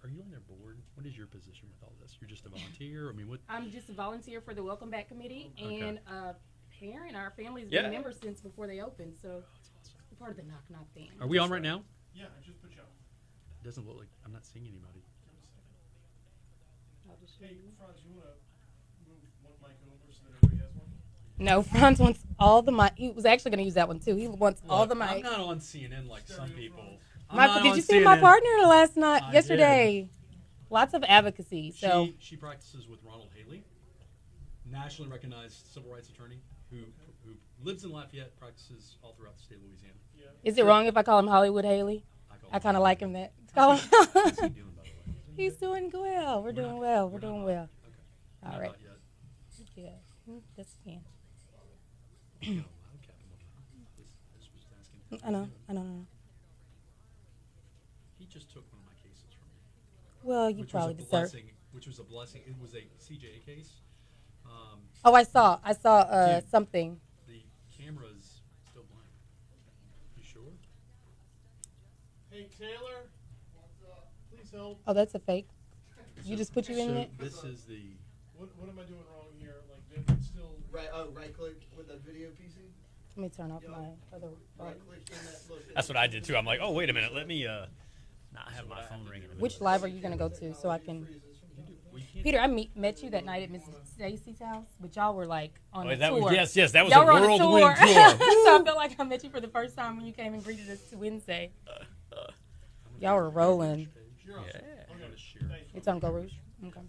Are you on their board? What is your position with all this? You're just a volunteer? I mean, what? I'm just a volunteer for the Welcome Back Committee and a parent. Our family's Yeah. been members since before they opened, so I'm part of the Knock Knock family. Are we on right now? Yeah, I just put you on. It doesn't look like I'm not seeing anybody. I'll just show Hey, you. Franz, you want to move one mic over so that everybody has one? No, Franz wants all the mic. He was actually going to use that one too. He wants all the mic. I'm not on CNN like some people. Michael, did you see my partner last night? Yesterday. Lots of advocacy. So she practices with Ronald Haley, nationally recognized civil rights attorney who lives in Lafayette, practices all throughout the state of Louisiana. Yeah. is it wrong if I call him Hollywood Haley? I kind of like him that. How's he doing, by the way? He's doing well. We're doing well. We're doing well. Okay. All right. Not yet. Yeah. That's yeah. You know, I was just asking. I know. He just took one of my cases from me. Well, you Which probably was a deserve. blessing. Which was a blessing. It was a CJA case. Oh, I saw Dude. something. The camera's still blank. You sure? Hey, Taylor. Please help. Oh, that's a fake. You just put you in So it. this is the. What am I doing wrong here? Like, it's still. Right click with that video PC. Let me turn off my other. Right click in that. Look, That's what I did too. I'm like, oh wait a minute, let me not have my phone ringing. Which live are you gonna go to so I can? Peter, I met you that night at Miss Stacy's house, but y'all were like on Oh, the that tour. was yes, that was Y'all a were on a whirlwind tour. tour. So I felt like I met you for the first time when you came and greeted us Wednesday. Y'all were rolling. You're awesome. Yeah. I'm gonna share. Thanks. It's on Geaux Rouge. Okay.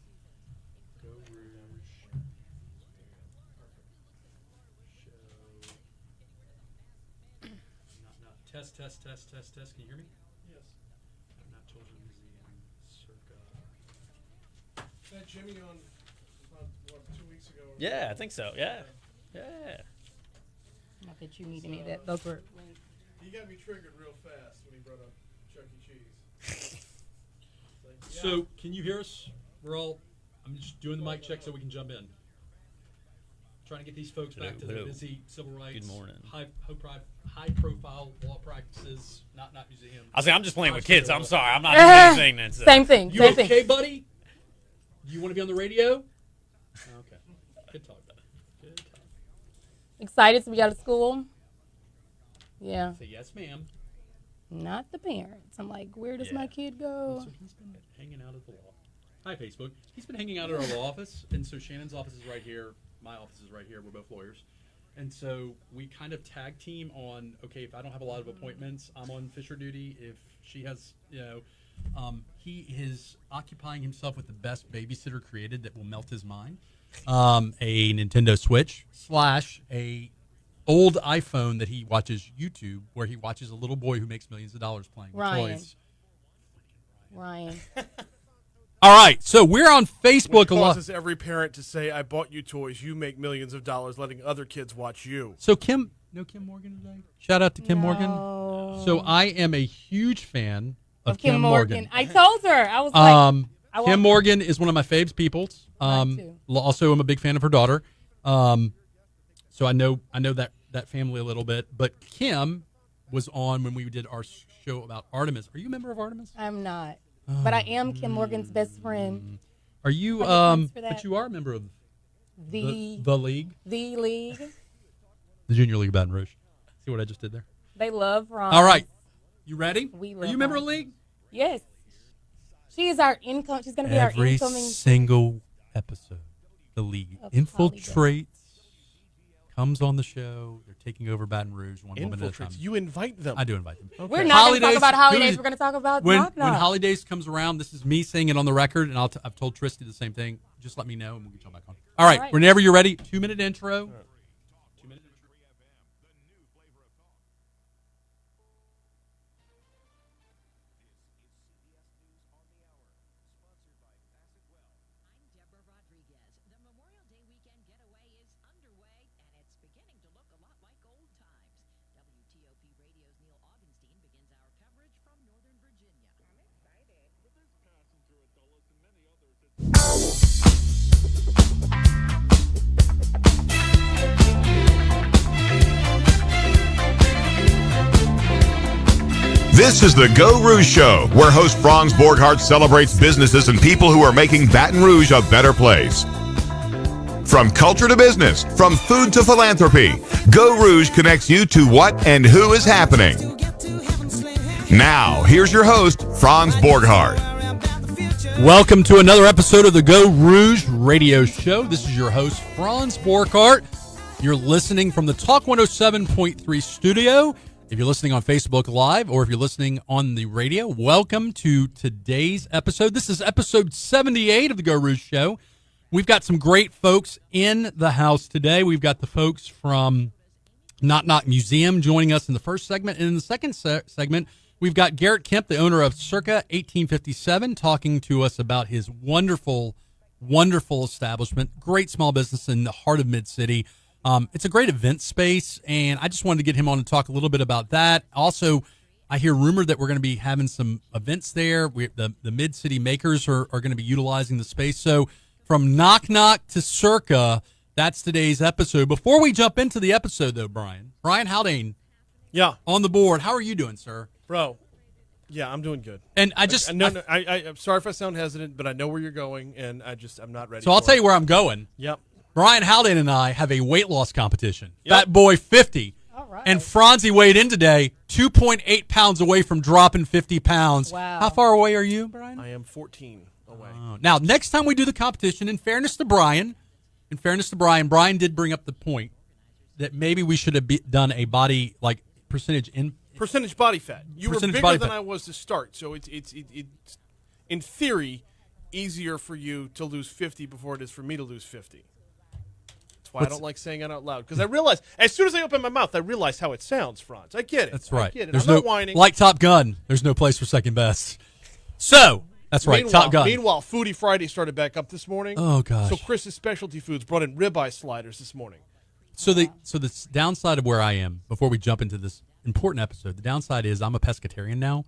Go Rouge. Show. Not. Test. Can you hear me? Yes. Not Children's Museum. Circa. Had Jimmy on, what, 2 weeks ago? Yeah, I think so. Yeah. Not that you needed me. That those were. He got me triggered real fast when he brought up Chuck E. Cheese. Like, yeah. So, can you hear us? I'm just doing the mic check so we can jump in. Trying to get these folks back to their Hello. busy civil rights, Good morning. high-profile law practices, not museum. I say I'm just playing with kids. I'm sorry. I'm not doing anything that's Same thing. You Same okay, thing. buddy? Do you want to be on the radio? Okay. Good talk. Good talk. Excited to be out of school. Yeah. Say yes, ma'am. Not the parents. I'm like, where does Yeah. my kid go? So he's been hanging out at the law. Hi, Facebook. He's been hanging out at our law office, and so Shannon's office is right here. My office is right here. We're both lawyers. And so we kind of tag team on, okay, if I don't have a lot of appointments, I'm on Fisher duty. If she has, he is occupying himself with the best babysitter created that will melt his mind. A Nintendo Switch / a old iPhone that he watches YouTube, where he watches a little boy who makes millions of dollars playing with Ryan. toys. Ryan. All right, so we're on Facebook Which a lot. causes every parent to say, I bought you toys, you make millions of dollars letting other kids watch you. So Kim Morgan today? Shout out to Kim Morgan. No. So I am a huge fan of Kim Morgan. I told her. I was like, I Kim want- Morgan is one of my faves peoples. Mine too. Also, I'm a big fan of her daughter. So I know that family a little bit. But Kim was on when we did our show about Artemis. Are you a member of Artemis? I'm not. But I am Kim Morgan's best friend. Are you? Points for that. But you are a member of The league, league. the Junior League of Baton Rouge. See what I just did there? They love Ron. All right, you ready? We Are love you a member of Ron. the league? Yes. She is our income. She's going to be our Every incoming. single episode, the league Of infiltrates, comes on the show. They're taking over Baton Rouge one woman at a time. Infiltrates. You invite them. I do invite them. We're not going to talk about holidays. who's- We're going to talk about when Knock Knock. holidays comes around, this is me saying it on the record, and I've told Tristy the same thing. Just let me know, and we'll get y'all back on. All right, All right. whenever you're ready, 2-minute intro. 2-minute intro. Deborah Rodriguez. The Memorial Day weekend getaway is underway, and it's beginning to look a lot like old times. WTOP Radio's Neil Augenstein begins our coverage from Northern Virginia. I'm excited. With this passenger at Dulles and many others, it's This is the Geaux Rouge Show, where host Franz Borghardt celebrates businesses and people who are making Baton Rouge a better place. From culture to business, from food to philanthropy, Geaux Rouge connects you to what and who is happening. Now, here's your host, Franz Borghardt. Welcome to another episode of the Geaux Rouge Radio Show. This is your host, Franz Borghardt. You're listening from the Talk 107.3 studio. If you're listening on Facebook Live or if you're listening on the radio, welcome to today's episode. This is episode 78 of the Geaux Rouge Show. We've got some great folks in the house today. We've got the folks from Knock Knock Museum joining us in the first segment. And in the second segment, we've got Garrett Kemp, the owner of Circa 1857, talking to us about his wonderful, wonderful establishment. Great small business in the heart of Mid-City. It's a great event space, and I just wanted to get him on to talk a little bit about that. Also, I hear rumored that we're going to be having some events there. The Mid-City makers are going to be utilizing the space. So from Knock Knock to Circa, that's today's episode. Before we jump into the episode, though, Brian Haldane, yeah, on the board. How are you doing, sir? Bro, yeah, I'm doing good. And I'm sorry if I sound hesitant, but I know where you're going, and I'm not ready. So I'll tell you where I'm going. Yep. Brian Haldane and I have a weight loss competition. Yep. Fat Boy 50. All right. And Franzi weighed in today, 2.8 pounds away from dropping 50 pounds. Wow. How far away are you, Brian? I am 14 away. Oh. Now, next time we do the competition, in fairness to Brian, Brian did bring up the point that maybe we should have done a body, like, percentage body fat. You were percentage bigger body than fat. I was to start, so it's in theory easier for you to lose 50 before it is for me to lose 50. That's why I don't like saying it out loud, because I realize as soon as I open my mouth, I realize how it sounds, Franz. I get it. That's right. I get it. There's I'm no not whining. Like Top Gun, there's no place for second best. So that's right, Top Gun. Meanwhile, Foodie Friday started back up this morning. Oh gosh. So Chris's Specialty Foods brought in ribeye sliders this morning. So the downside of where I am, before we jump into this important episode, the downside is I'm a pescatarian now,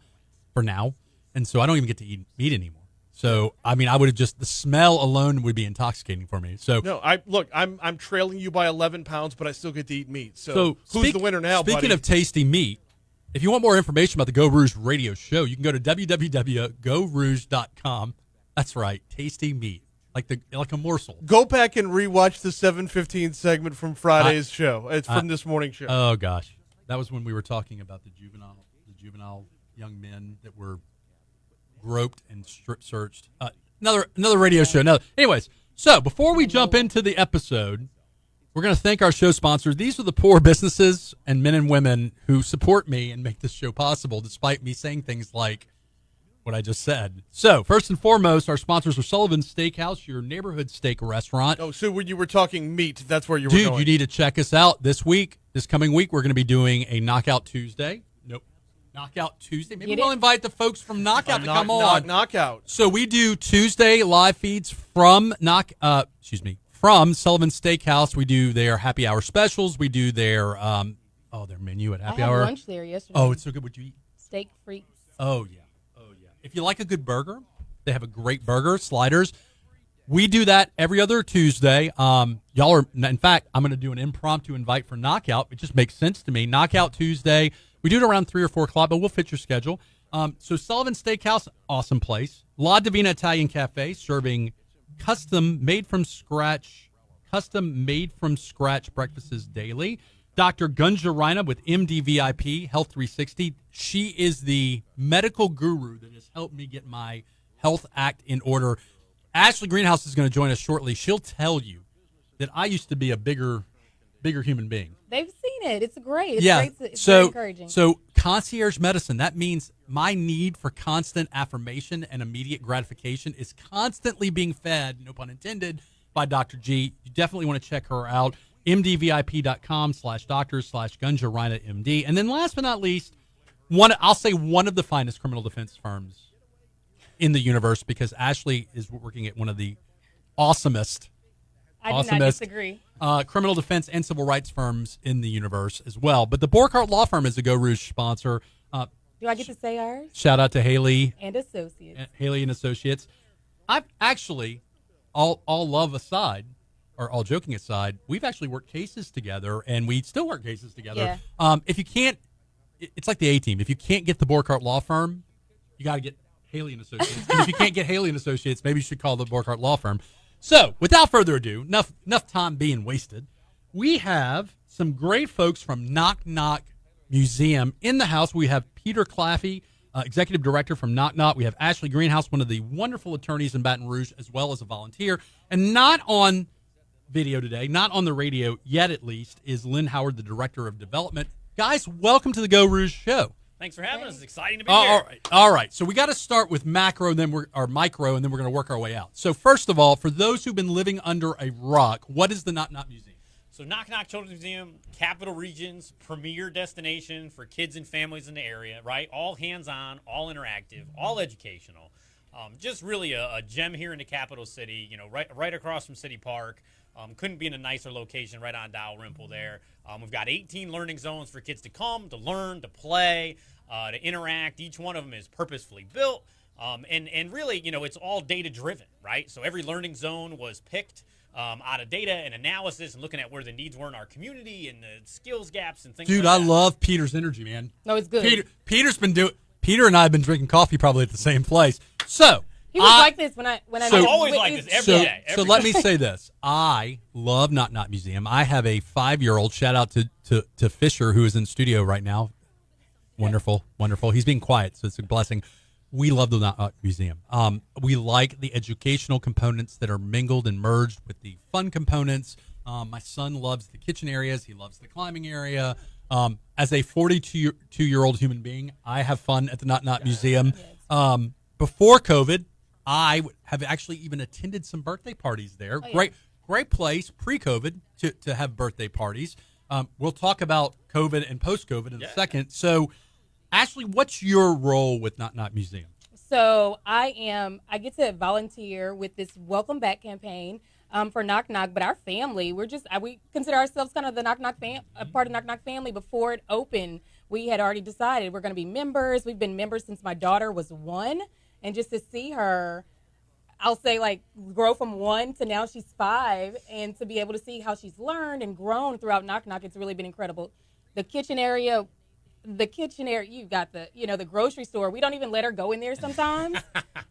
and so I don't even get to eat meat anymore. So I mean, I would have just the smell alone would be intoxicating for me. So no, I'm trailing you by 11 pounds, but I still get to eat meat. So who's the winner now, Speaking buddy? of tasty meat, if you want more information about the Geaux Rouge Radio Show, you can go to www.geauxrouge.com. That's right, tasty meat, like a morsel. Go back and rewatch the 7:15 segment from Friday's show. It's from this morning's show. Oh gosh, that was when we were talking about the juvenile young men that were groped and strip searched. Another radio show. No, anyways, so before we jump into the episode, we're going to thank our show sponsors. These are the poor businesses and men and women who support me and make this show possible, despite me saying things like what I just said. So first and foremost, our sponsors are Sullivan's Steakhouse, your neighborhood steak restaurant. Oh, so when you were talking meat, that's where you were Dude, going. you need to check us out this coming week. We're going to be doing a Knockout Tuesday. Knockout Tuesday. Maybe we'll invite the folks from Knockout to come on. Knockout. So we do Tuesday live feeds from from Sullivan's Steakhouse. We do their happy hour specials. We do their their menu at happy I had hour. lunch there yesterday. Oh, it's so good. Would you eat? Steak freaks. Oh yeah. If you like a good burger, they have a great burger, sliders. We do that every other Tuesday. Y'all are, in fact, I'm going to do an impromptu invite for Knockout. It just makes sense to me. Knockout Tuesday. We do it around 3 or 4 o'clock, but we'll fit your schedule. So Sullivan Steakhouse, awesome place. La Divina Italian Cafe, serving custom made from scratch breakfasts daily. Dr. Gunja Raina with MDVIP Health 360. She is the medical guru that has helped me get my health act in order. Ashley Greenhouse is going to join us shortly. She'll tell you that I used to be a bigger human being. They've seen it. It's great. It's yeah. great. It's very encouraging. So concierge medicine, that means my need for constant affirmation and immediate gratification is constantly being fed, no pun intended, by Dr. G. You definitely want to check her out. mdvip.com/doctors/Gunja-Raina-MD. And then last but not least, one of the finest criminal defense firms in the universe, because Ashley is working at one of the awesomest I do not disagree. Criminal defense and civil rights firms in the universe as well. But the Borghardt Law Firm is a Geaux Rouge sponsor. Do I get to say ours? Shout out to Haley and Associates. Haley and Associates. I've actually, all love aside, or all joking aside, we've actually worked cases together, and we still work cases together. Yeah. If it's like the A team. If you can't get the Borkart Law Firm, you got to get Haley and Associates. And if you can't get Haley and Associates, maybe you should call the Borkart Law Firm. So, without further ado, enough time being wasted. We have some great folks from Knock Knock Museum in the house. We have Peter Claffey, Executive Director from Knock Knock. We have Ashley Greenhouse, one of the wonderful attorneys in Baton Rouge, as well as a volunteer. And not on video today, not on the radio yet at least, is Lynn Howard, the Director of Development. Guys, welcome to the Geaux Rouge Show. Thanks for having us. It's exciting to be here. All right. So we got to start with micro, and then we're going to work our way out. So first of all, for those who've been living under a rock, what is the Knock Knock Museum? So Knock Knock Children's Museum, Capital Region's premier destination for kids and families in the area, right? All hands-on, all interactive, all educational. Just really a gem here in the capital city, right across from City Park. Couldn't be in a nicer location right on Dalrymple there. We've got 18 learning zones for kids to come, to learn, to play, to interact. Each one of them is purposefully built. And really, it's all data-driven, right? So every learning zone was picked out of data and analysis and looking at where the needs were in our community and the skills gaps and things like that. Dude, I love Peter's energy, man. No, it's good. Peter and I have been drinking coffee probably at the same place. So he was like this when I I'm always like this every day. So let me say this. I love Knock Knock Museum. I have a 5-year-old. Shout out to Fisher, who is in studio right now. Wonderful. He's being quiet, so it's a blessing. We love the Knock Knock Museum. We like the educational components that are mingled and merged with the fun components. My son loves the kitchen areas. He loves the climbing area. As a 42-year-old human being, I have fun at the Knock Knock Museum. Before COVID, I have actually even attended some birthday parties there. Great place pre-COVID to have birthday parties. We'll talk about COVID and post-COVID in a second. So, Ashley, what's your role with Knock Knock Museum? So I get to volunteer with this Welcome Back campaign for Knock Knock, but our family, we consider ourselves kind of the Knock Knock part of Knock Knock family. Before it opened, we had already decided we're going to be members. We've been members since my daughter was 1, and just to see her, I'll say, like, grow from 1 to now she's 5, and to be able to see how she's learned and grown throughout Knock Knock, it's really been incredible. The kitchen area, you got the grocery store. We don't even let her go in there sometimes.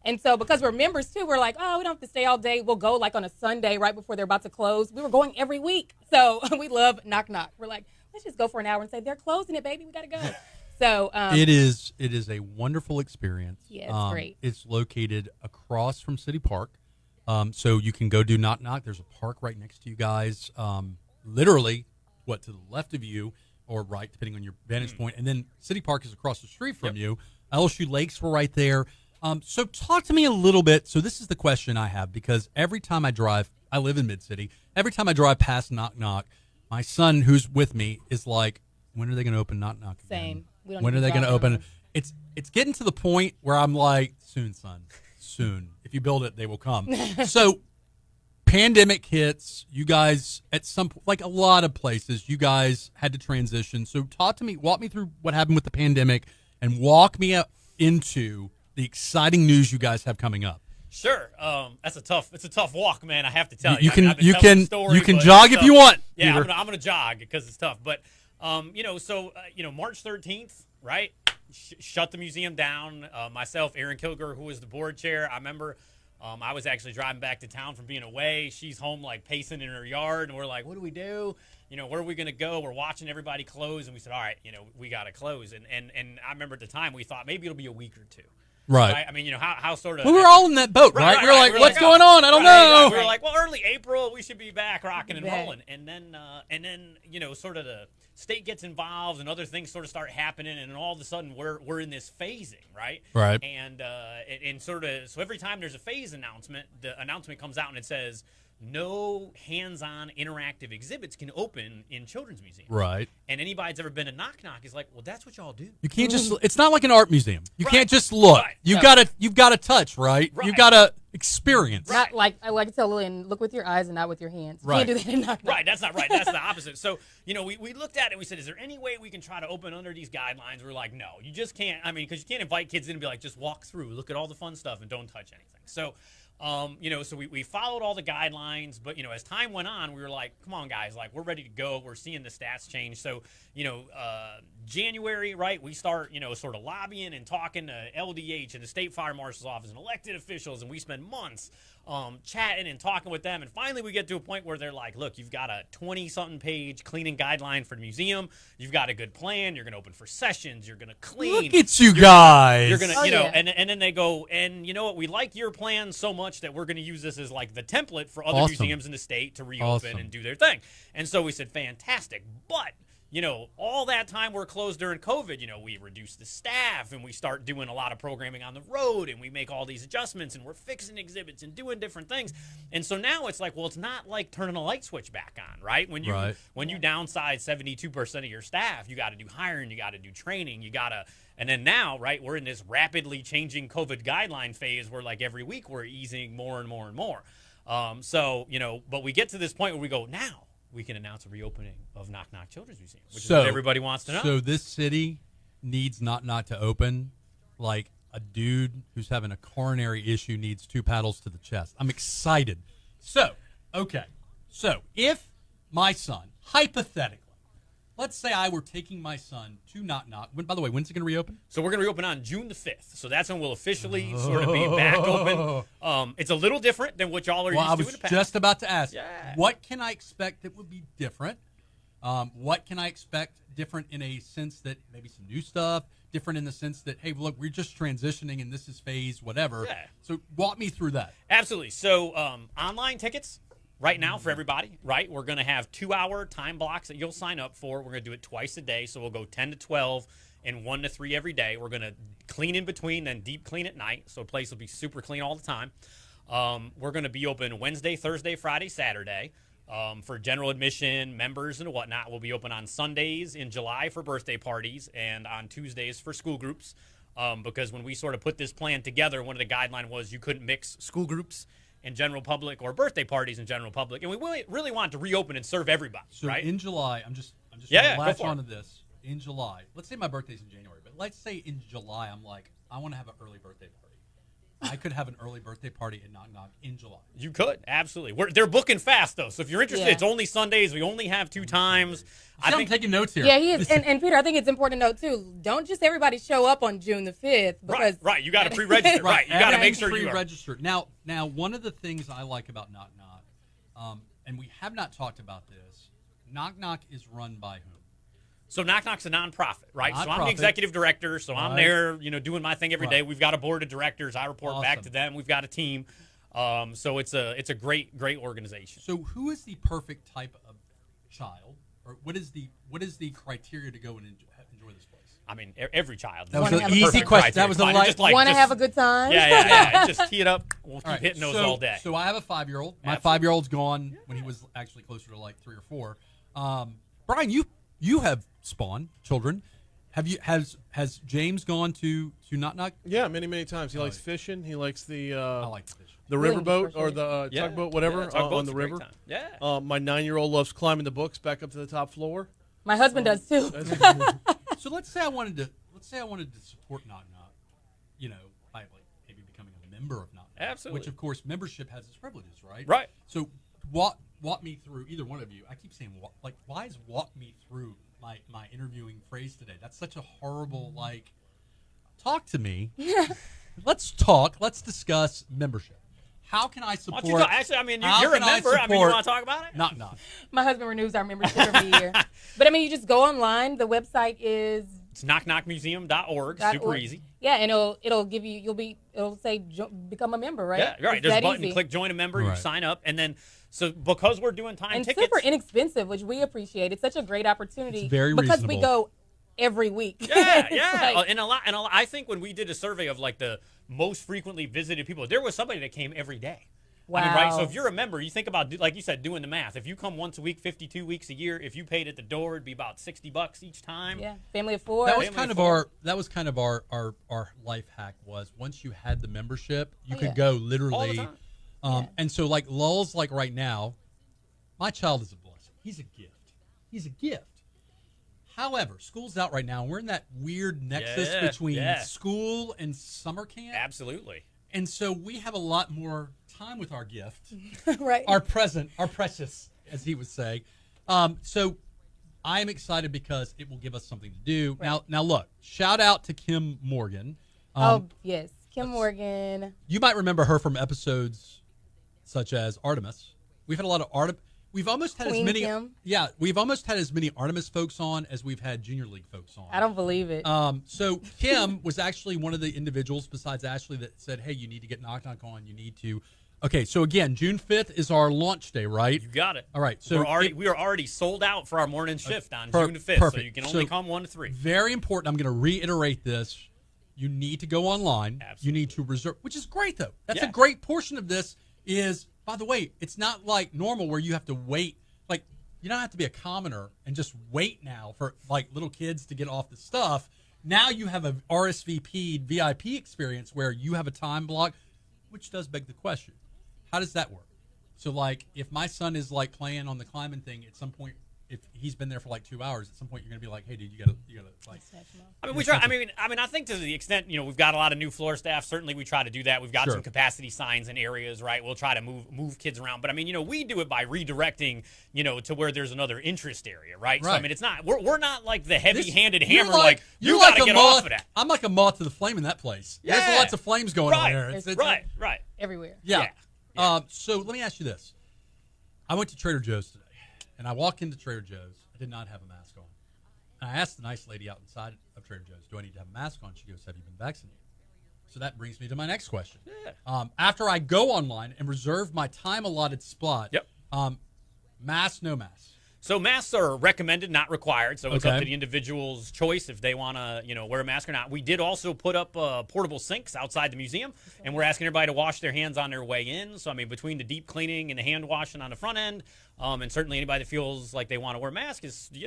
And so because we're members too, we're like, oh, we don't have to stay all day. We'll go like on a Sunday right before they're about to close. We were going every week. So we love Knock Knock. We're like, let's just go for an hour and say, they're closing it, baby. We got to go. So it is a wonderful experience. Yeah, it's great. It's located across from City Park. So you can go do Knock Knock. There's a park right next to you guys. Literally, to the left of you, or right, depending on your vantage point. And then City Park is across the street from you. LSU Lakes were right there. So talk to me a little bit. So this is the question I have, because every time I drive, I live in Mid-City. Every time I drive past Knock Knock, my son, who's with me, is like, when are they going to open Knock Knock again? Same. When are they going to open? It's getting to the point where I'm like, soon, son, soon. If you build it, they will come. So pandemic hits, you guys at some, like a lot of places, you guys had to transition. So walk me through what happened with the pandemic, and walk me up into the exciting news you guys have coming up. Sure. It's a tough walk, man. I have to tell you. You can jog if you want. Yeah, I'm gonna jog because it's tough. But March 13th, right? Shut the museum down. Myself, Erin Kilger, who was the board chair. I remember I was actually driving back to town from being away. She's home, like, pacing in her yard, and we're like, what do we do? Where are we going to go? We're watching everybody close, and we said, all right, we got to close. And I remember at the time we thought maybe it'll be a week or 2. Right. I mean, how sort of. We were all in that boat, right? We were like, what's going on? I don't know. We were like, well, early April, we should be back rocking and rolling. And then, sort of the state gets involved and other things sort of start happening, and then all of a sudden we're in this phasing, right? Right. And sort of, so every time there's a phase announcement, the announcement comes out and it says, no hands-on interactive exhibits can open in children's museums. Right. And anybody that's ever been to Knock Knock is like, well, that's what y'all do. You can't it's not like an art museum. You can't just look. Right. You've got to touch, right? You've got to experience. Not like I like to tell Lynn, look with your eyes and not with your hands. You Right. can't do that in Knock Knock. Right, that's not right. That's the opposite. So, we looked at it and we said, is there any way we can try to open under these guidelines? We're like, no, you just can't. I mean, because you can't invite kids in and be like, just walk through, look at all the fun stuff and don't touch anything. So, So we followed all the guidelines, but, as time went on, we were like, come on, guys, like, we're ready to go. We're seeing the stats change. So, January, right, we start, sort of lobbying and talking to LDH and the State Fire Marshal's office and elected officials, and we spend months chatting and talking with them. And finally, we get to a point where they're like, look, you've got a 20-something page cleaning guideline for the museum. You've got a good plan. You're going to open for sessions. You're going to clean. Look at you guys. You're going to, yeah. and then they go, and you know what? We like your plan so much that we're going to use this as like the template for other Awesome. museums in the state to reopen Awesome. and do their thing. And so we said, fantastic. But, all that time we're closed during COVID, we reduce the staff and we start doing a lot of programming on the road and we make all these adjustments and we're fixing exhibits and doing different things. And so now it's like, well, it's not like turning a light switch back on, right? When you downsize 72% of your staff, you got to do hiring, you got to do training, and then now, right, we're in this rapidly changing COVID guideline phase where like every week we're easing more and more and more. But we get to this point where we go, now we can announce a reopening of Knock Knock Children's Museum, which is what everybody wants to know. So this city needs Knock Knock to open like a dude who's having a coronary issue needs 2 paddles to the chest. I'm excited. So if my son, hypothetically, let's say I were taking my son to Knock Knock. By the way, when's it going to reopen? So we're going to reopen on June the 5th. So that's when we'll officially sort of be back open. It's a little different than what y'all are used to in the past. I was just about to ask, Yeah. what can I expect that would be different? What can I expect different in a sense that maybe some new stuff, different in the sense that, hey, look, we're just transitioning and this is phase whatever. Yeah. So walk me through that. Absolutely. So online tickets right now for everybody, right? We're going to have 2-hour time blocks that you'll sign up for. We're going to do it twice a day. So we'll go 10 to 12 and 1 to 3 every day. We're going to clean in between, then deep clean at night. So the place will be super clean all the time. We're going to be open Wednesday, Thursday, Friday, Saturday. For general admission, members and whatnot. We'll be open on Sundays in July for birthday parties and on Tuesdays for school groups. Because when we sort of put this plan together, one of the guidelines was you couldn't mix school groups and general public or birthday parties in general public. And we really want to reopen and serve everybody, So right? in July, I'm just Yeah, going to go latch for it. onto this. In July, let's say my birthday's in January, but let's say in July I'm like, I want to have an early birthday party. I could have an early birthday party at Knock Knock in July. You could, absolutely. They're booking fast, though. So if you're interested, Yeah. It's only Sundays. We only have 2 times. I'm taking notes here. Yeah, he is. And Peter, I think it's important to note, too, don't just everybody show up on June the 5th. Because Right. You got to pre-register. Right. You got to make sure you are. Pre-registered. Now, one of the things I like about Knock Knock, and we have not talked about this, Knock Knock is run by whom? So Knock Knock's a nonprofit, right? So I'm the Nonprofit. executive director, so I'm Right. there, doing my thing every day. Right. We've got a board of directors. I report back Awesome. to them. We've got a team. So it's a great organization. So who is the perfect type of child, or what is the criteria to go and enjoy this place? I mean, every child. That was an Perfect easy question. That was a criteria. light- Just like- Want to just- have a good time? Yeah. Just tee it up. We'll keep All right, hitting those so, all day. So I have a 5-year-old. My Absolutely. 5-year-old's gone when he was actually closer to like 3 or 4. Brian, you have spawned children. Has James gone to Knock Knock? Yeah, many times. He likes fishing. He likes the I like the fish. the William riverboat for or sure. the Yeah. tugboat, whatever, Yeah, tugboat's on the a great river. time. Yeah. My 9-year-old loves climbing the books back up to the top floor. My husband does, too. So let's say I wanted to support Knock Knock, by like maybe becoming a member of Knock Knock. Absolutely. Which of course membership has its privileges, right? Right. So walk me through, either one of you. I keep saying why is walk me through my interviewing phrase today? That's such a horrible talk to me. Let's talk. Let's discuss membership. How can I Why support? don't you talk? Actually, I mean, how you're a can I member. I mean, you support want to talk about it? Knock Knock. My husband renews our membership every year. But, I mean, you just go online. The website is It's knockknockmuseum.org. Super .org. easy. Yeah, and it'll give you, it'll say become a member, right? Yeah, right. It's There's a that button. easy. Click join a member. You Right. sign up, and then because we're doing time And tickets. super inexpensive, which we appreciate. It's such a great opportunity. It's very because we reasonable. go every week. Yeah. It's like- And a lot. I think when we did a survey of like the most frequently visited people, there was somebody that came every day. Wow. I mean, right? So if you're a member, you think about, like you said, doing the math. If you come once a week, 52 weeks a year, if you paid at the door, it'd be about $60 each time. Yeah, family of 4. That was Family kind of of four. our life hack was once you had the membership, you Oh, could yeah. go All the literally. time. And so like lulls like right now, my child is a blessing. He's a gift. He's a gift. However, school's out right now, and we're in that weird nexus Yeah, between yeah. school and summer camp. Absolutely. And so we have a lot more time with our gift, Right. our present, our precious, as he would say. So I am excited because it will give us something to do. Right. Now look, shout out to Kim Morgan. Oh, yes. Kim Morgan. You might remember her from episodes such as Artemis. We've had a lot of Artemis. We've almost had Queen as many. Kim. Yeah, we've almost had as many Artemis folks on as we've had Junior League folks on. I don't believe it. So Kim was actually one of the individuals besides Ashley that said, "Hey, you need to get Knock Knock on. You need to." Okay, so again, June 5th is our launch day, right? You got it. All right, so we are already sold out for our morning shift on June 5th, perfect. so you can only So, come 1 to 3. Very important. I'm going to reiterate this. You need to go online. Absolutely. You need to reserve, which is great though. That's Yeah. a great portion of this. Is, by the way, it's not like normal where you have to wait. Like, you don't have to be a commoner and just wait now for like little kids to get off the stuff. Now you have a RSVP VIP experience where you have a time block, which does beg the question: how does that work? So, like, if my son is like playing on the climbing thing at some point, if he's been there for like 2 hours, at some point you're gonna be like, "Hey, dude, you gotta like." I mean, we try. I mean, I think to the extent we've got a lot of new floor staff. Certainly, we try to do that. We've got Sure. some capacity signs in areas, right? We'll try to move kids around. But I mean, we do it by redirecting, to where there's another interest area, right? So I Right. mean, it's not we're not like the heavy-handed You're hammer. Like you you're got to like a get moth. off of that. I'm like a moth to the flame in that place. There's Yeah. lots of flames going on Right. there. Right. Everywhere. Yeah. Yeah. So let me ask you this. I went to Trader Joe's today, and I walk into Trader Joe's. I did not have a mask on. And I asked the nice lady out inside of Trader Joe's, do I need to have a mask on? She goes, have you been vaccinated? So that brings me to my next question. Yeah. After I go online and reserve my time allotted spot, Yep. mask, no mask. So masks are recommended, not required. So it's Okay. up to the individual's choice if they want to, wear a mask or not. We did also put up portable sinks outside the museum, and we're asking everybody to wash their hands on their way in. So I mean, between the deep cleaning and the hand washing on the front end, and certainly anybody that feels like they want to wear a mask is, Do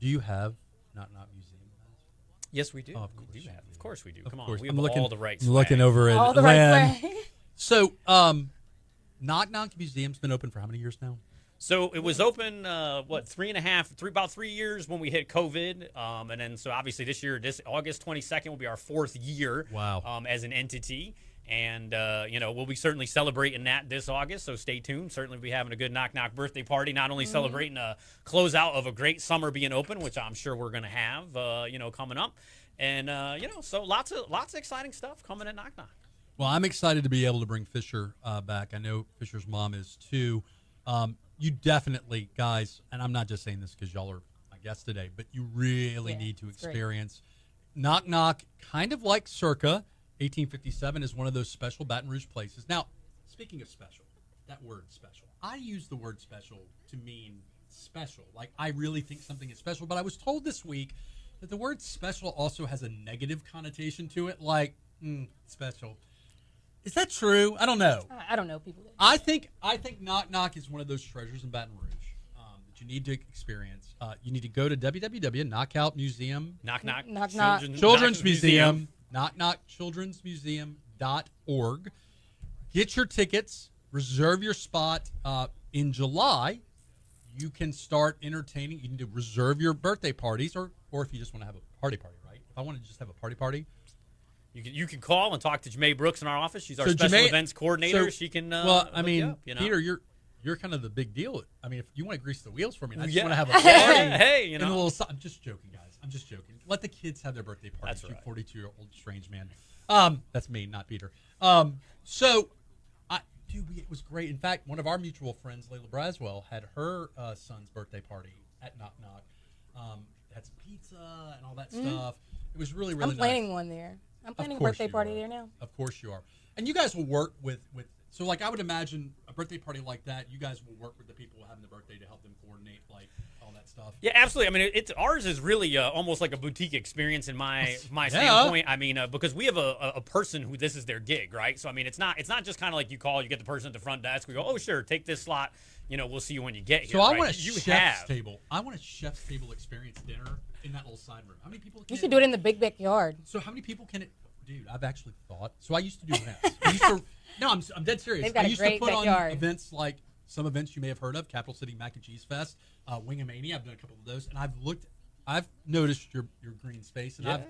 you have not museum masks? yes, we do. Oh, of course We do you have. do. Of course we do. Of Come on, course. we I'm have looking, all the right. I'm looking swag. over at All the Len. right way. So, Knock Knock Museum's been open for how many years now? So it was open, about 3 years when we hit COVID. And then, so obviously this August 22nd will be our 4th year Wow. as an entity. And, we'll be certainly celebrating that this August. So stay tuned. Certainly we'll be having a good Knock Knock birthday party, not only celebrating a closeout of a great summer being open, which I'm sure we're going to have, coming up. And, so lots of exciting stuff coming at Knock Knock. Well, I'm excited to be able to bring Fisher back. I know Fisher's mom is too. You definitely, guys, and I'm not just saying this because y'all are my guests today, but you really need to it's great. experience Knock Knock, kind of like Circa. 1857 is one of those special Baton Rouge places. Now, speaking of special, that word special, I use the word special to mean special. Like, I really think something is special, but I was told this week that the word special also has a negative connotation to it, like, special. Is that true? I don't know. I don't know people. I think Knock Knock is one of those treasures in Baton Rouge that you need to experience. You need to go to www.knockoutmuseum. Knock Knock. Knock Knock. Children's Museum. Knock Knock Children's Museum.org. Get your tickets. Reserve your spot. In July, you can start entertaining. You need to reserve your birthday parties, or if you just want to have a party, right? If I want to just have a party. You can call and talk to Jamae Brooks in our office. She's our So special Jamae- events coordinator. so- She can. Well, I hook mean, you up, Peter, you're kind of the big deal. I mean, if you want to grease the wheels for me, and I just Yeah. want to have a party. Hey, and a little. I'm just joking, guys. I'm just joking. Let the kids have their birthday parties. That's You right. 42-year-old strange man. That's me, not Peter. It was great. In fact, one of our mutual friends, Layla Braswell, had her son's birthday party at Knock Knock. Had some pizza and all that stuff. It was really, really I'm planning nice. one there. I'm planning a course birthday you party are. there now. Of course you are. And you guys will work with so like I would imagine a birthday party like that, you guys will work with the people having the birthday to help them coordinate like all that stuff. Yeah, absolutely. I mean, ours is really almost like a boutique experience in my Yeah. standpoint. I mean, because we have a person who this is their gig, right? So I mean, it's not just kind of like you call, you get the person at the front desk, we go, oh sure, take this slot. We'll see you when you get here. So I right? want a You chef's have. table. I want a chef's table experience dinner in that little side room. How many people can You should do it in the big backyard. So how many people can it? Dude, I've actually thought. So I used to do events. I'm dead serious. They've got I a used to great put backyard. on events like some events you may have heard of, Capital City Mac and Cheese Fest, Wingamania. I've done a couple of those, and I've noticed your green space, and Yes.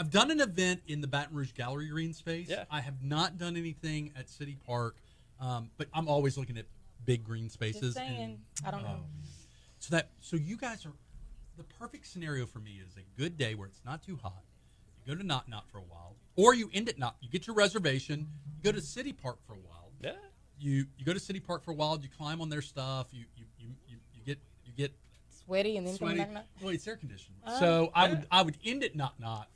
I've done an event in the Baton Rouge Gallery Green space. Yeah. I have not done anything at City Park, but I'm always looking at big green spaces. Just saying. I don't know. So you guys are the perfect scenario for me is a good day where it's not too hot. You go to Knock Knock for a while, or you end at Knock. You get your reservation. You go to City Park for a while. Yeah. You go to City Park for a while. You climb on their stuff. You get Sweaty and then come sweaty. Knock Knock. Well, it's air conditioned. So I would end at Knock Knock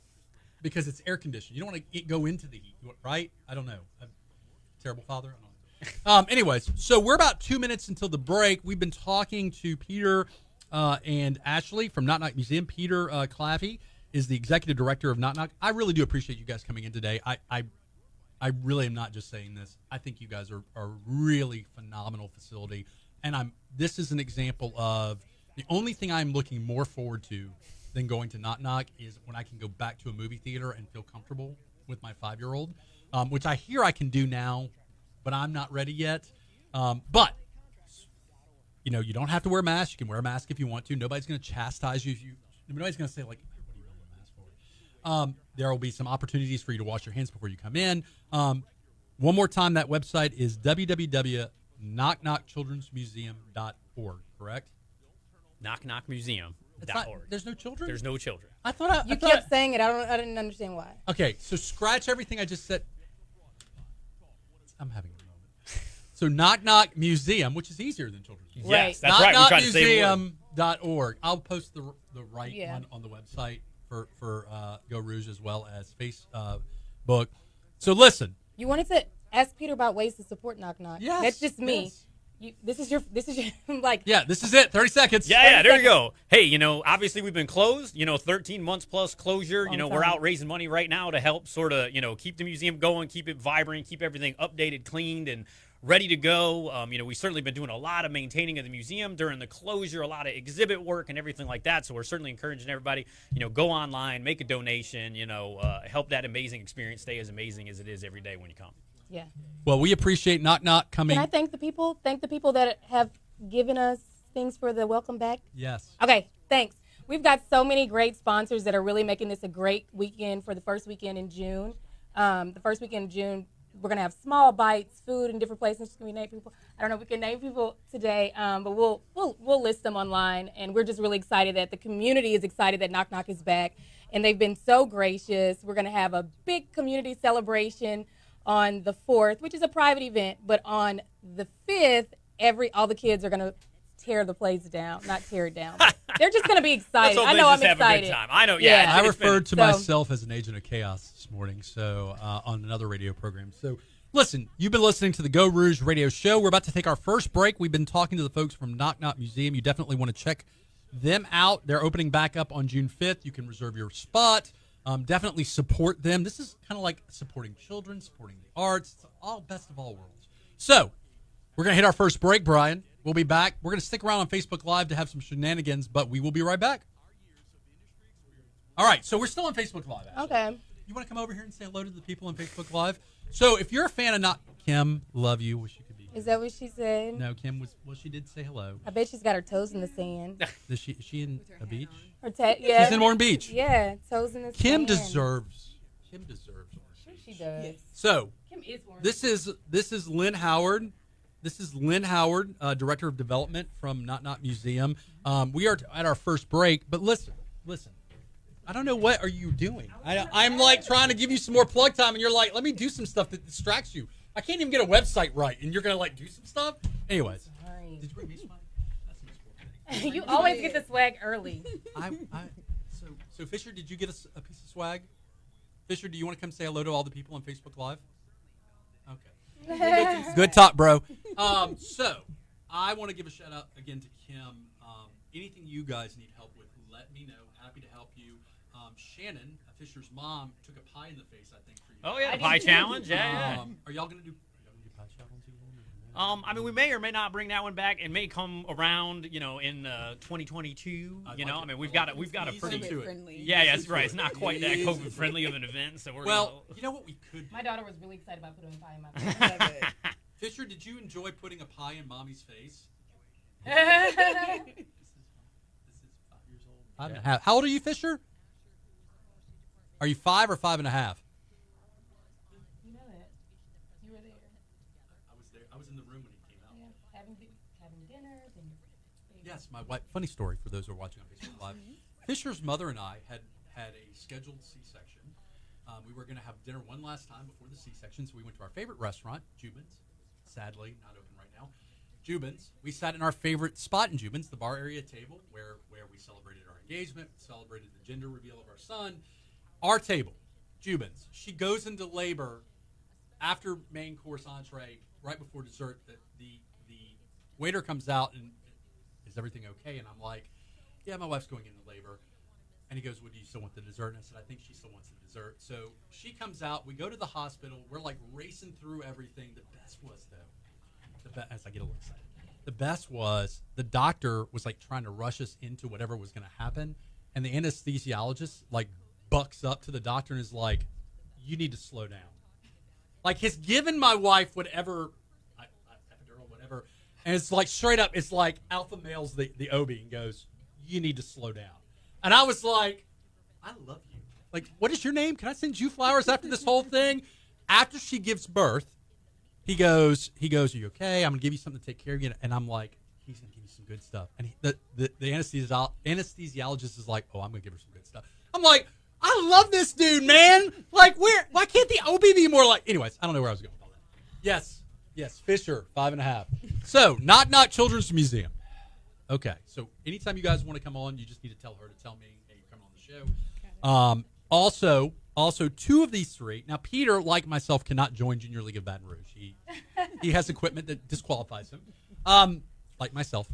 because it's air conditioned. You don't want to go into the heat, right? I don't know. I'm a terrible father. I don't know. Anyways, so we're about 2 minutes until the break. We've been talking to Peter and Ashley from Knock Knock Museum. Peter Claffey is the executive director of Knock Knock. I really do appreciate you guys coming in today. I really am not just saying this. I think you guys are a really phenomenal facility. And this is an example of the only thing I'm looking more forward to than going to Knock Knock is when I can go back to a movie theater and feel comfortable with my 5-year-old, which I hear I can do now, but I'm not ready yet. But, you know, you don't have to wear a mask. You can wear a mask if you want to. Nobody's going to chastise you if you. Nobody's going to say, like, what are you wearing a mask for? There will be some opportunities for you to wash your hands before you come in. One more time, that website is www.knockknockchildrensmuseum.org, correct? Knockknockmuseum.org. There's no children? There's no children. I thought You kept saying it. I didn't understand why. Okay, so scratch everything I just said. I'm having a moment. So Knock Knock Museum, which is easier than children's museum. Yes, that's right. We're trying to say Knockmuseum.org. I'll post the right one on the website for Geaux Rouge as well as Facebook. So listen. You wanted to ask Peter about ways to support Knock Knock. Yes, That's just me. yes. This is your like. Yeah, this is it. 30 seconds. Yeah, there you go. Hey, you know, obviously we've been closed, 13 months plus closure. Long We're time. out raising money right now to help sort of, keep the museum going, keep it vibrant, keep everything updated, cleaned, and ready to go. We've certainly been doing a lot of maintaining of the museum during the closure, a lot of exhibit work and everything like that. So we're certainly encouraging everybody, go online, make a donation, help that amazing experience stay as amazing as it is every day when you come. Yeah. Well, we appreciate Knock Knock coming. Can I thank the people? Thank the people that have given us things for the welcome back. Yes. Okay. Thanks. We've got so many great sponsors that are really making this a great weekend for the first weekend in June. The first weekend in June, we're gonna have small bites, food in different places. Can we name people? I don't know if we can name people today, but we'll list them online. And we're just really excited that the community is excited that Knock Knock is back, and they've been so gracious. We're gonna have a big community celebration on the 4th, which is a private event, but on the 5th, all the kids are gonna tear the place down. Not tear it down. But they're just gonna be excited. Let's hope I they know just I'm have excited. a good time. I know. Yeah. I referred to myself as an agent of chaos this morning, so on another radio program. So, listen, you've been listening to the Geaux Rouge radio show. We're about to take our first break. We've been talking to the folks from Knock Knock Museum. You definitely want to check them out. They're opening back up on June 5th. You can reserve your spot. Definitely support them. This is kind of like supporting children, supporting the arts. It's all best of all worlds. So, we're going to hit our first break, Brian. We'll be back. We're going to stick around on Facebook Live to have some shenanigans, but we will be right back. All right, so we're still on Facebook Live, Ashley. Okay. You want to come over here and say hello to the people on Facebook Live? So, if you're a fan of Kim, love you. Wish you could be here. Is that what she said? No, Kim she did say hello. I bet she's got her toes in the sand. Is she in a beach? Yeah. She's in Warren Beach. Yeah, toes in the Kim sand. deserves Warren Sure Beach. she does. So, Kim is Warren this is Lynn Howard. This is Lynn Howard, Director of Development from Knock Knock Museum. We are at our first break, but listen. I don't know, what are you doing? I'm like trying to give you some more plug time, and you're like, let me do some stuff that distracts you. I can't even get a website right, and you're going to like do some stuff? Anyways. Sorry. Did you bring me swag? That's a misfortune. You always get the swag early. So Fisher, did you get a piece of swag? Fisher, do you want to come say hello to all the people on Facebook Live? Okay. Good talk, bro. So I want to give a shout out again to Kim. Anything you guys need help with, let me know. Happy to help you. Shannon, Fisher's mom, took a pie in the face, I think, for you. Oh, yeah, the pie challenge. Yeah. Are y'all going to do pie challenge again? I mean, we may or may not bring that one back. It may come around, in 2022. We've got a pretty COVID-friendly. Yeah, that's right. It's not quite that COVID friendly of an event, so we're you know what we could. My daughter was really excited about putting a pie in my face. Fisher, did you enjoy putting a pie in mommy's face? This is 5 years old. How old are you, Fisher? Are you 5 or 5.5? You know that. You were there. I was there. I was in the room when he came out. Yeah, having dinners and. Yes, my wife. Funny story for those who are watching on Facebook Live. Fisher's mother and I had a scheduled C-section. We were going to have dinner one last time before the C-section, so we went to our favorite restaurant, Jubin's. Sadly, not open right now. Jubin's. We sat in our favorite spot in Jubin's, the bar area table, where we celebrated our engagement, celebrated the gender reveal of our son. Our table, Jubin's. She goes into labor after main course entree, right before dessert. The waiter comes out and, is everything okay? And I'm like, yeah, my wife's going into labor. And he goes, well, do you still want the dessert? And I said, I think she still wants the dessert. So she comes out. We go to the hospital. We're like racing through everything. The best was, though, as I get a little excited, the best was the doctor was like trying to rush us into whatever was going to happen. And the anesthesiologist like bucks up to the doctor and is like, you need to slow down. Like has given my wife whatever, epidural, whatever. And it's like straight up, it's like alpha males the OB and goes, you need to slow down. And I was like, I love you. Like, what is your name? Can I send you flowers after this whole thing? After she gives birth, he goes, are you okay? I'm going to give you something to take care of you. And I'm like, he's going to give you some good stuff. And the anesthesiologist is like, oh, I'm going to give her some good stuff. I'm like, I love this dude, man. Like, why can't the OB be more like, anyways, I don't know where I was going with all that. Yes, Fisher, 5.5. So, Knock Knock Children's Museum. Okay, so anytime you guys want to come on, you just need to tell her to tell me, hey, you're coming on the show. Also, two of these three. Now, Peter, like myself, cannot join Junior League of Baton Rouge. He has equipment that disqualifies him, like myself.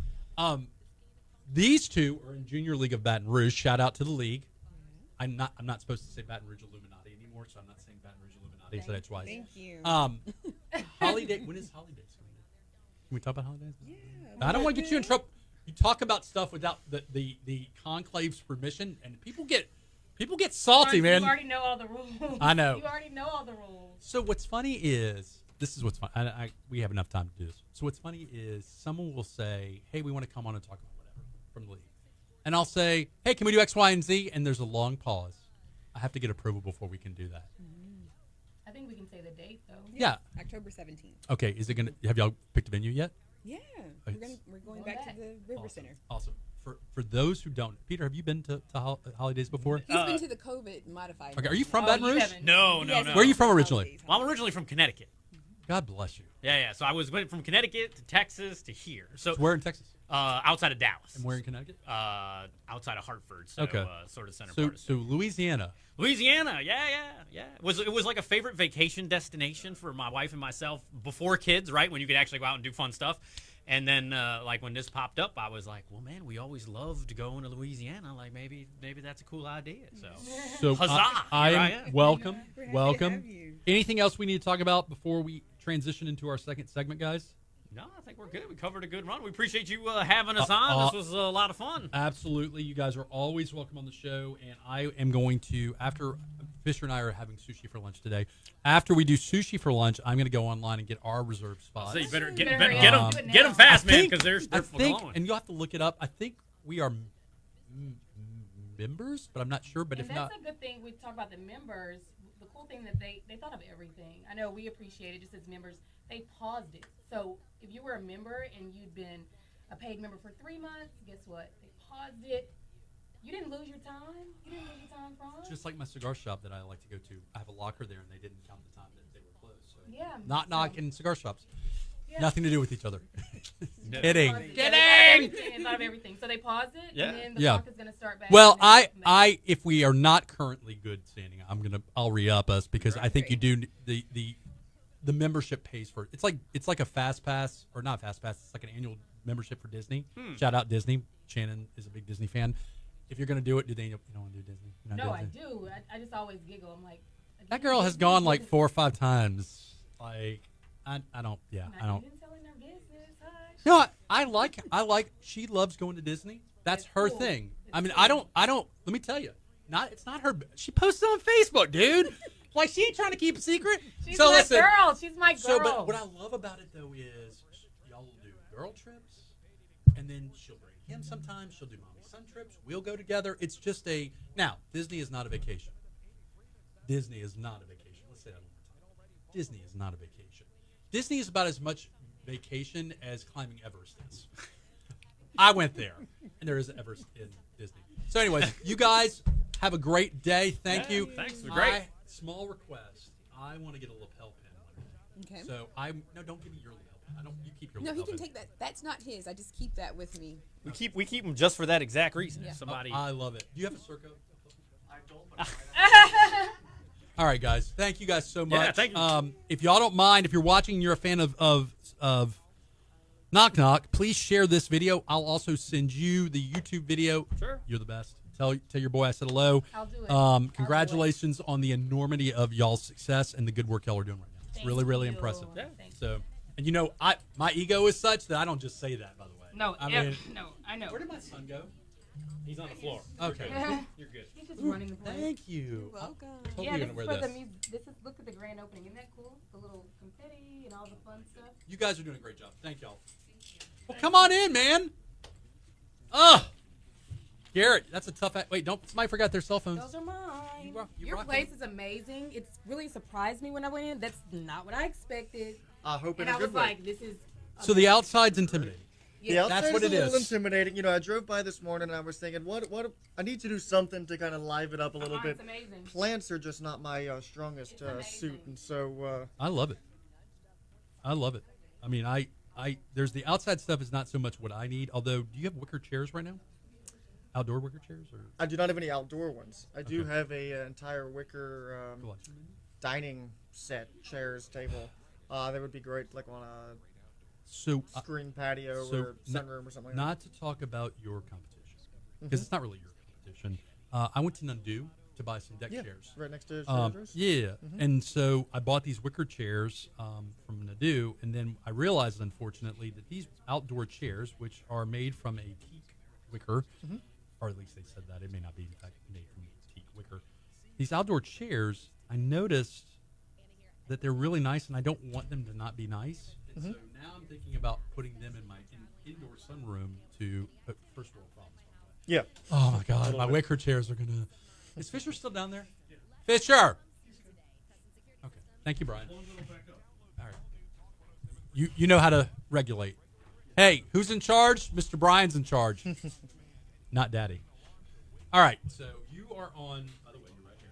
These two are in Junior League of Baton Rouge. Shout out to the league. I'm not supposed to say Baton Rouge Illuminati anymore, so I'm not saying Baton Rouge Illuminati. So that's why. Thank you. Holiday. When is holidays coming up? Can we talk about holidays? Yeah. I don't want to get you in trouble. You talk about stuff without the conclave's permission, and people get salty, man. You already know all the rules. I know. You already know all the rules. So what's funny is this is what's fun. We have enough time to do this. So what's funny is someone will say, "Hey, we want to come on and talk about whatever from the league," and I'll say, "Hey, can we do X, Y, and Z?" And there's a long pause. I have to get approval before we can do that. I think we can say the date though. Yeah. October 17th. Okay. Is it gonna? Have y'all picked a venue yet? Yeah. We're going back to the River Center. Awesome. For those who don't, Peter, have you been to holidays before? He's been to the COVID modified. Okay, are you from Baton Rouge? No. Where are you from originally? Well, I'm originally from Connecticut. God bless you. Yeah. So I went from Connecticut to Texas to here. So Where in Texas? Outside of Dallas. And where in Connecticut? Outside of Hartford. So, okay. Sort of center so, part of so Louisiana. Louisiana, yeah. It was like a favorite vacation destination for my wife and myself before kids, right? When you could actually go out and do fun stuff. And then, like when this popped up, I was like, "Well, man, we always loved going to Louisiana. Like maybe that's a cool idea." So huzzah! I am welcome. We're happy to Welcome. have you. Anything else we need to talk about before we transition into our second segment, guys? No, I think we're good. We covered a good run. We appreciate you having us on. This was a lot of fun. Absolutely. You guys are always welcome on the show. And I am going to, after Fisher and I are having sushi for lunch today, after we do sushi for lunch, I'm going to go online and get our reserve spots. So you better Get get them fast, man, because they're glowing. And you'll have to look it up. I think we are members, but I'm not sure. But And if not, that's a good thing. We talk about the members. The cool thing that they thought of everything. I know we appreciate it just as members. They paused it. So if you were a member and you'd been a paid member for 3 months, guess what? They paused it. You didn't lose your time. You didn't lose your time, Franz. just like my cigar shop that I like to go to, I have a locker there, and they didn't count the time that they were closed. So Yeah. not knocking cigar shops. Yeah. Nothing to do with each other. No. Kidding. It's out of everything. So they paused it, Yeah. and then the Yeah. clock is going to start back. Well, and then go from there. if we are not currently good standing, I'll re-up us because I think you do the membership pays for it. It's like a fast pass or not fast pass. It's like an annual membership for Disney. Shout out Disney. Shannon is a big Disney fan. If you're gonna do it, you don't want to do Disney? You're not No, doing I Disney? do. I just always giggle. I'm like, That girl has gone like 4 or 5 times. Like I don't. Yeah, I don't. Even telling their business, hush. No, I like. She loves going to Disney. That's It's her cool. thing. It's I mean, cool. I don't. Let me tell you, it's not her. She posted on Facebook, dude. Like she ain't trying to keep a secret. She's so my listen. girl. She's my girl. So, but what I love about it though is y'all will do girl trips, and then she'll bring him sometimes. She'll do mommy son trips. We'll go together. It's just now. Disney is not a vacation. Disney is not a vacation. Let's say that one more time. Disney is not a vacation. Disney is about as much vacation as climbing Everest is. I went there, and there is an Everest in Disney. So, anyways, you guys have a great day. Thank you. Thanks. It was great. Small request. I want to get a lapel pin. Okay. So no, don't give me your lapel pin. You keep your No, lapel he can pin. take that. That's not his. I just keep that with me. We keep them just for that exact reason. Yeah. Somebody. I love it. Do you have a Circa? I don't, but All right, guys. Thank you guys so much. Yeah, thank you. If y'all don't mind, if you're watching and you're a fan of Knock Knock, please share this video. I'll also send you the YouTube video. Sure. You're the best. Tell your boy I said hello. I'll do it. Congratulations on the enormity of y'all's success and the good work y'all are doing right now. It's Thank really, really you. impressive. Yeah. Thank you. So, and my ego is such that I don't just say that, by the way. No, I yeah, mean, no, I know. where did my son go? He's on the floor. Okay. You're good. He's just running the place. Thank you. You're welcome. Totally Yeah, gonna this is wear for this. This is look at the grand opening. Isn't that cool? The little confetti and all the fun stuff. You guys are doing a great job. Thank y'all. Well, come on in, man. Garrett, that's a tough. Wait, don't. Somebody forgot their cell phones. Those are mine. You Your rock place them. is amazing. It's really surprised me when I went in. That's not what I expected. I hope in And a I good was way. like, this is. So the outside's intimidating. The Yeah. outside's That's what it a little is. intimidating. You know, I drove by this morning and I was thinking, what? I need to do something to kind of liven it up a little bit. It's amazing. Plants are just not my strongest It's amazing. suit, and so I love it. I love it. I mean, there's the outside stuff is not so much what I need. Although, do you have wicker chairs right now? Outdoor wicker chairs, or I do not have any outdoor ones. I do Okay. have a entire wicker collection? dining set, chairs, table. That would be great, like on a So, screen patio so or sunroom or something like not to talk about your competition, because it's not really your competition. I went to Nundu to buy some deck that. Yeah, chairs. right next to Trader Joe's. Yeah, and so I bought these wicker chairs from Nadu, and then I realized, unfortunately, that these outdoor chairs, which are made from a teak wicker, or at least they said that, it may not be in fact made from teak wicker. These outdoor chairs, I noticed that they're really nice, and I don't want them to not be nice. And so now I'm thinking about putting them in my indoor sunroom to put first world problems. Yeah. Oh my God, my wicker chairs are gonna. Is Fisher still down there? Fisher. Okay, thank you, Brian. All right. You know how to regulate. Hey, who's in charge? Mr. Brian's in charge. Not Daddy. All right. So you are on. By the way, you're right here.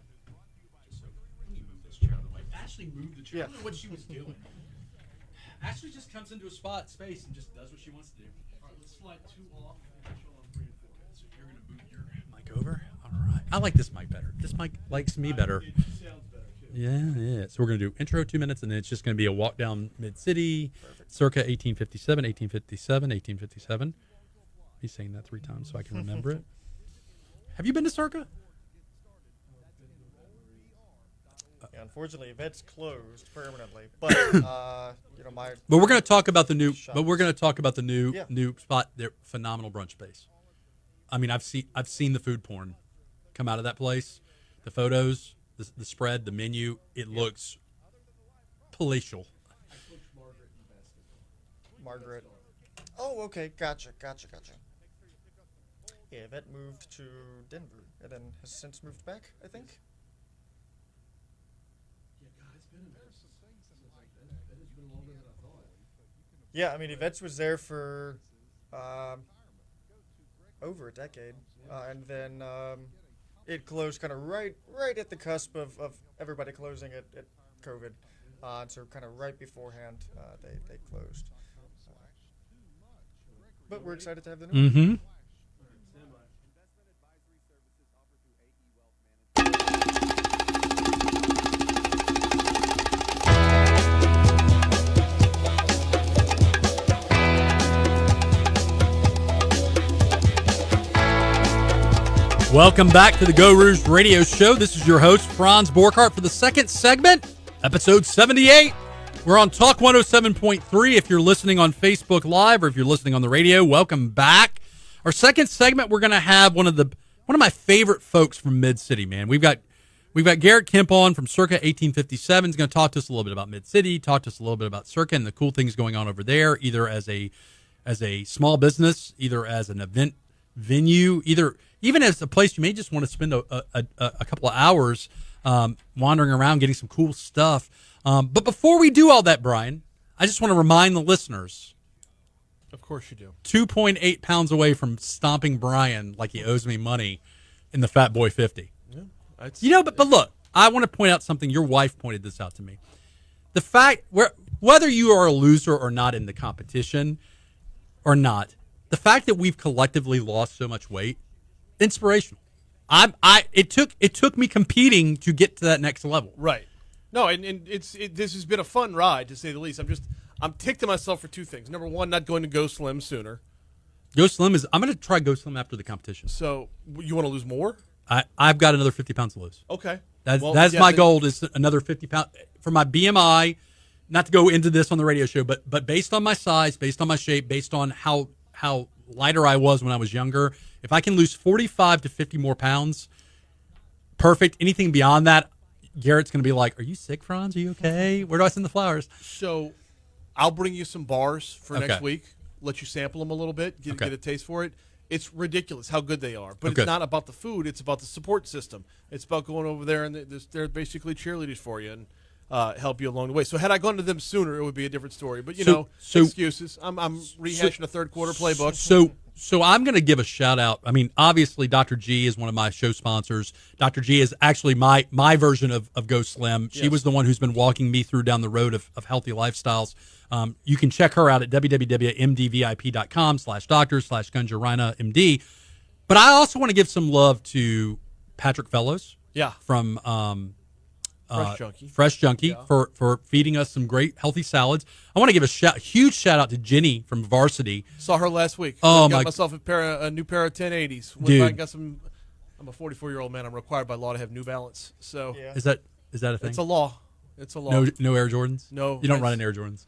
Just so let me move this chair out of the way. Ashley moved the chair. I don't know what she was doing. Ashley just comes into a space, and just does what she wants to do. All right, let's slide 2 off and show on 3 and 4. So you're gonna move your mic over. All right. I like this mic better. This mic likes me better. It sounds better, too. Yeah. So we're going to do intro 2 minutes, and then it's just going to be a walk down Mid-City, circa 1857, 1857, 1857. He's saying that 3 times so I can remember it. Have you been to Circa? Yeah, unfortunately, Vet's closed permanently, but you know my. But we're going to talk about the new. Shops. But we're going to talk about the new Yeah. new spot. They're phenomenal brunch space. I mean, I've seen the food porn come out of that place, the photos, the spread, the menu. It looks palatial. Margaret. Oh, okay, gotcha. Yeah, Vet moved to Denver and then has since moved back, I think. Yeah, God, it's been a minute since that has been longer than I thought. Yeah, I mean, Yvette's was there for over a decade, and then it closed kind of right at the cusp of everybody closing at COVID, so kind of right beforehand they closed. But we're excited to have the new one. Mm-hmm. Stand by. Welcome back to the Geaux Rouge Radio Show. This is your host, Franz Borchardt, for the second segment, episode 78. We're on Talk 107.3. If you're listening on Facebook Live or if you're listening on the radio, welcome back. Our second segment, we're going to have one of my favorite folks from Mid-City, man. We've got Garrett Kemp on from Circa 1857. He's going to talk to us a little bit about Mid-City, talk to us a little bit about Circa and the cool things going on over there, either as a small business, either as an event venue, even as a place you may just want to spend a couple of hours wandering around getting some cool stuff. But before we do all that, Brian, I just want to remind the listeners. Of course you do. 2.8 pounds away from stomping Brian like he owes me money in the Fat Boy 50. Yeah, but look, I want to point out something. Your wife pointed this out to me. The fact, whether you are a loser or not in the competition or not, the fact that we've collectively lost so much weight, inspirational. It took me competing to get to that next level. Right. No, and this has been a fun ride, to say the least. I'm ticked at myself for two things. Number one, not going to Go Slim sooner. Go Slim I'm going to try Go Slim after the competition. So you want to lose more? I've got another 50 pounds to lose. Okay. That's my goal is another 50 pounds for my BMI. Not to go into this on the radio show, but based on my size, based on my shape, based on how lighter I was when I was younger, if I can lose 45 to 50 more pounds, perfect. Anything beyond that, Garrett's going to be like, "Are you sick, Franz? Are you okay? Where do I send the flowers?" So I'll bring you some bars for Okay. next week. Let you sample them a little bit, get a taste for it. It's ridiculous how good they are. But Okay. it's not about the food. It's about the support system. It's about going over there, and they're basically cheerleaders for you and help you along the way. So had I gone to them sooner, it would be a different story. But, So- excuses. I'm rehashing a third quarter playbook. So I'm going to give a shout out. I mean, obviously, Dr. G is one of my show sponsors. Dr. G is actually my version of Go Slim. She was the one who's been walking me through down the road of healthy lifestyles. You can check her out at www.mdvip.com/doctor/Gunjarina-MD. But I also want to give some love to Patrick Fellows. Yeah. From Fresh Junkie. Junkie for feeding us some great healthy salads. I want to give a huge shout out to Jenny from Varsity. Saw her last week. Oh, got my- myself a new pair of 1080s. Went Dude. by and got some. I'm a 44-year-old man. I'm required by law to have New Balance. So Yeah. Is that a thing? it's a law. It's a law. No Air Jordans. No, you don't I- run in Air Jordans.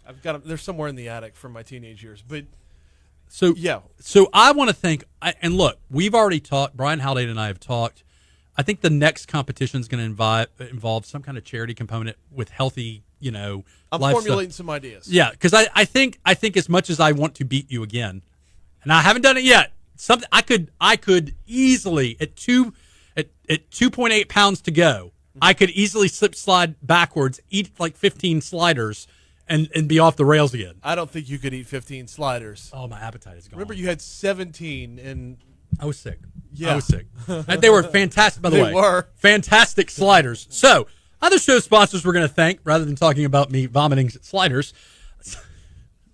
I've got them. They're somewhere in the attic from my teenage years. But So yeah. So I want to thank and look, we've already talked. Brian Haldane and I have talked. I think the next competition is going to involve some kind of charity component with healthy, I'm lifestyle. formulating some ideas. Yeah, because I think as much as I want to beat you again, and I haven't done it yet. Something I could easily at 2.8 pounds to go. I could easily slide backwards, eat like 15 sliders, and be off the rails again. I don't think you could eat 15 sliders. Oh, my appetite is gone. Remember, you had 17, and I was sick. Yeah. I was sick. And they were fantastic, by the They way. were. Fantastic sliders. So, other show sponsors we're going to thank, rather than talking about me vomiting sliders.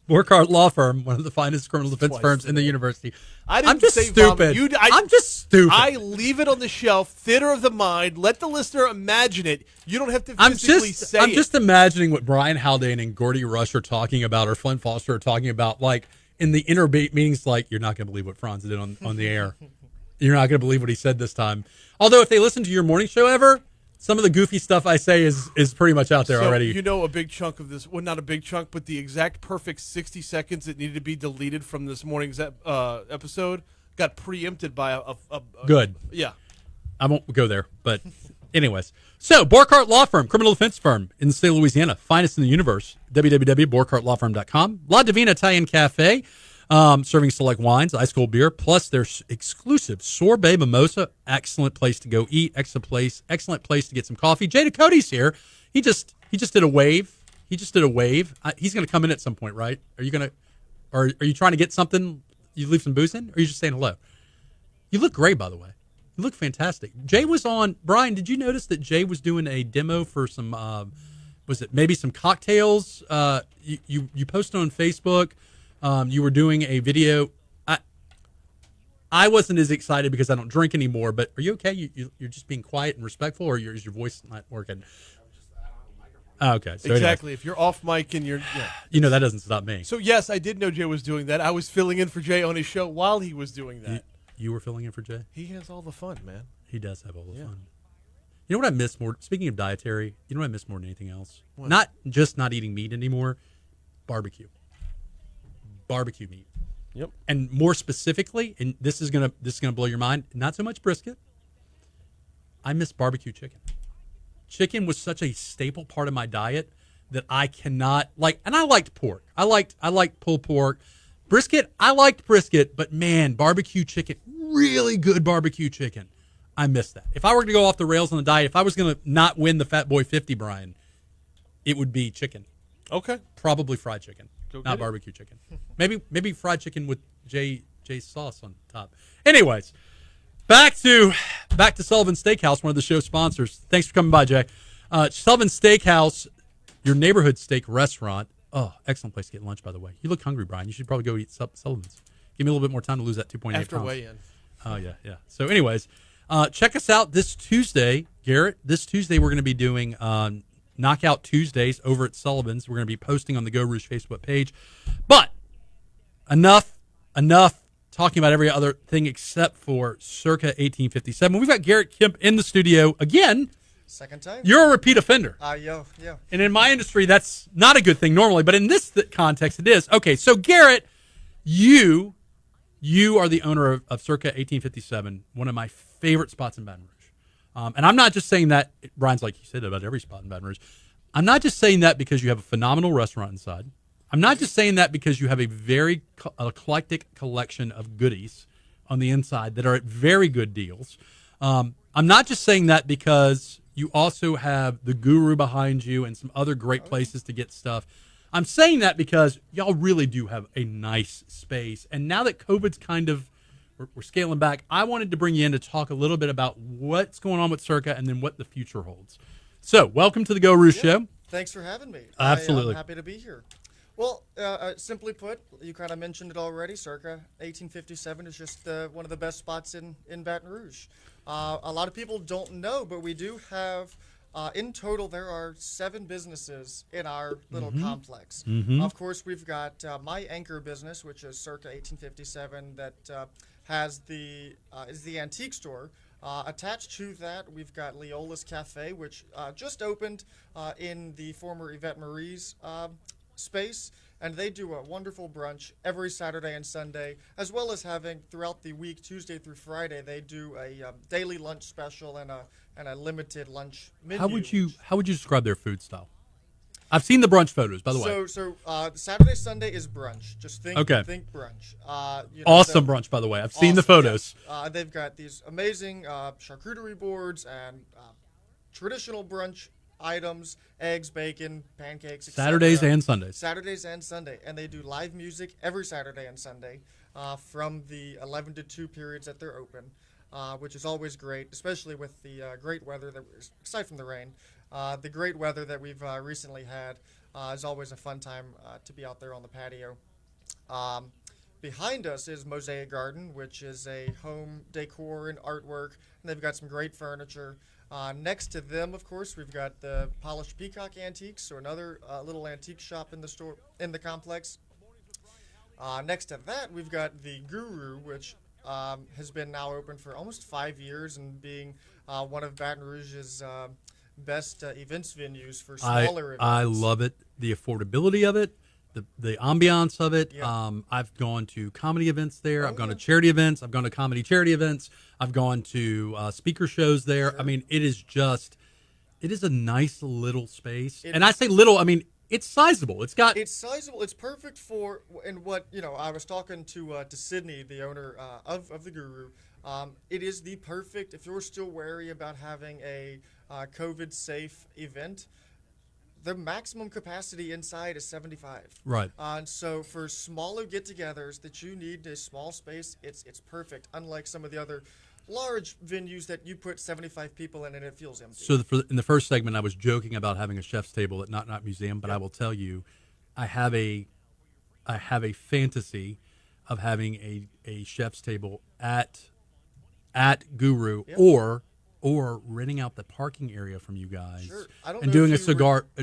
Burkhardt Law Firm, one of the finest criminal defense firms in the university. I didn't I'm just say stupid. I'm just stupid. I leave it on the shelf, theater of the mind. Let the listener imagine it. You don't have to I'm physically say I'm it. just imagining what Brian Haldane and Gordy Rush are talking about, or Flynn Foster are talking about, like in the inner meetings. Like, you're not going to believe what Franz did on the air. You're not going to believe what he said this time. Although, if they listen to your morning show ever, some of the goofy stuff I say is pretty much out there So, already. you know, a big chunk of this, well, not a big chunk, but the exact perfect 60 seconds that needed to be deleted from this morning's episode got preempted by a Good. Yeah. I won't go there, but anyways. So, Burkhardt Law Firm, criminal defense firm in the state of Louisiana, finest in the universe. www.burkhardtlawfirm.com. La Divina Italian Cafe, serving select wines, ice cold beer, plus their exclusive sorbet mimosa. Excellent place to go eat. Excellent place to get some coffee. Jay Ducote's here. He just did a wave. He's going to come in at some point, right? Are you trying to get something? You leave some booze in, or are you just saying hello? You look great, by the way. You look fantastic. Jay was on. Brian, did you notice that Jay was doing a demo for some? Was it maybe some cocktails? You posted on Facebook. You were doing a video. I wasn't as excited because I don't drink anymore. But are you okay? You're just being quiet and respectful, or is your voice not working? Oh, okay. So Exactly. If you're off mic and you're, yeah. that doesn't stop me. So yes, I did know Jay was doing that. I was filling in for Jay on his show while he was doing that. You were filling in for Jay? He has all the fun, man. He does have all the fun. You know what I miss more? Speaking of dietary, you know what I miss more than anything else? What? Not just not eating meat anymore. Barbecue meat. Yep. And more specifically, and this is gonna blow your mind. Not so much brisket. I miss barbecue chicken. Chicken was such a staple part of my diet that I cannot like. And I liked pork. I liked pulled pork. Brisket, I liked brisket, but man, barbecue chicken, really good barbecue chicken. I miss that. If I were to go off the rails on the diet, if I was going to not win the Fat Boy 50, Brian, it would be chicken. Okay. Probably fried chicken, Go get not it. barbecue chicken. Maybe fried chicken with J sauce on top. Anyways, back to Sullivan Steakhouse, one of the show sponsors. Thanks for coming by, Jay. Sullivan Steakhouse, your neighborhood steak restaurant. Oh, excellent place to get lunch, by the way. You look hungry, Brian. You should probably go eat Sullivan's. Give me a little bit more time to lose that 2.8 After pounds. weigh-in. Oh, yeah. So, anyways, check us out this Tuesday, Garrett. This Tuesday, we're going to be doing Knockout Tuesdays over at Sullivan's. We're going to be posting on the Geaux Rouge Facebook page. But enough talking about every other thing except for Circa 1857. We've got Garrett Kemp in the studio again. Second time. You're a repeat offender. Yeah. And in my industry, that's not a good thing normally, but in this context, it is. Okay, so Garrett, you are the owner of Circa 1857, one of my favorite spots in Baton Rouge. And I'm not just saying that, Brian's like he said about every spot in Baton Rouge. I'm not just saying that because you have a phenomenal restaurant inside. I'm not just saying that because you have a very eclectic collection of goodies on the inside that are at very good deals. I'm not just saying that because you also have the Guru behind you and some other great places to get stuff. I'm saying that because y'all really do have a nice space. And now that COVID's kind of, we're scaling back, I wanted to bring you in to talk a little bit about what's going on with Circa and then what the future holds. So, welcome to the Geaux Rouge Show. Thanks for having me. Absolutely. I'm happy to be here. Well, simply put, you kind of mentioned it already. Circa 1857 is just one of the best spots in Baton Rouge. A lot of people don't know, but we do have, in total, there are 7 businesses in our little complex. Of course, we've got my anchor business, which is Circa 1857, that is the antique store. Attached to that, we've got Leola's Cafe, which just opened in the former Yvette Marie's space, and they do a wonderful brunch every Saturday and Sunday, as well as having throughout the week, Tuesday through Friday, they do a daily lunch special and a limited lunch menu. How would you describe their food style? I've seen the brunch photos, by the way. So Saturday, Sunday is brunch. Just think brunch. Awesome brunch, by the way. I've seen the photos. Yeah. They've got these amazing charcuterie boards and traditional brunch items, eggs, bacon, pancakes, etc. Saturdays and Sundays. Saturdays and Sunday. And they do live music every Saturday and Sunday from the 11 to 2 periods that they're open, which is always great, especially with the great weather, aside from the rain. The great weather that we've recently had is always a fun time to be out there on the patio. Behind us is Mosaic Garden, which is a home decor and artwork, and they've got some great furniture. Next to them, of course, we've got the Polished Peacock Antiques, so another little antique shop in the store in the complex. Next to that, we've got the Guru, which has been now open for almost 5 years and being one of Baton Rouge's best events venues for smaller events. I love it. The affordability of it, the ambiance of it. Yeah. I've gone to comedy events there. I've gone to charity events. I've gone to comedy charity events. I've gone to speaker shows there. Sure. I mean, it is a nice little space. And I say little, I mean, it's sizable. It's sizable. It's perfect for, and what, I was talking to Sydney, the owner of the Guru. It is the perfect, if you're still wary about having a COVID-safe event, the maximum capacity inside is 75. Right. And so for smaller get-togethers that you need a small space, it's perfect, unlike some of the other large venues that you put 75 people in and it feels empty. So in the first segment, I was joking about having a chef's table at Knock Knock Museum, but I will tell you, I have a fantasy of having a chef's table at Guru or renting out the parking area from you guys. Sure. I don't and know doing if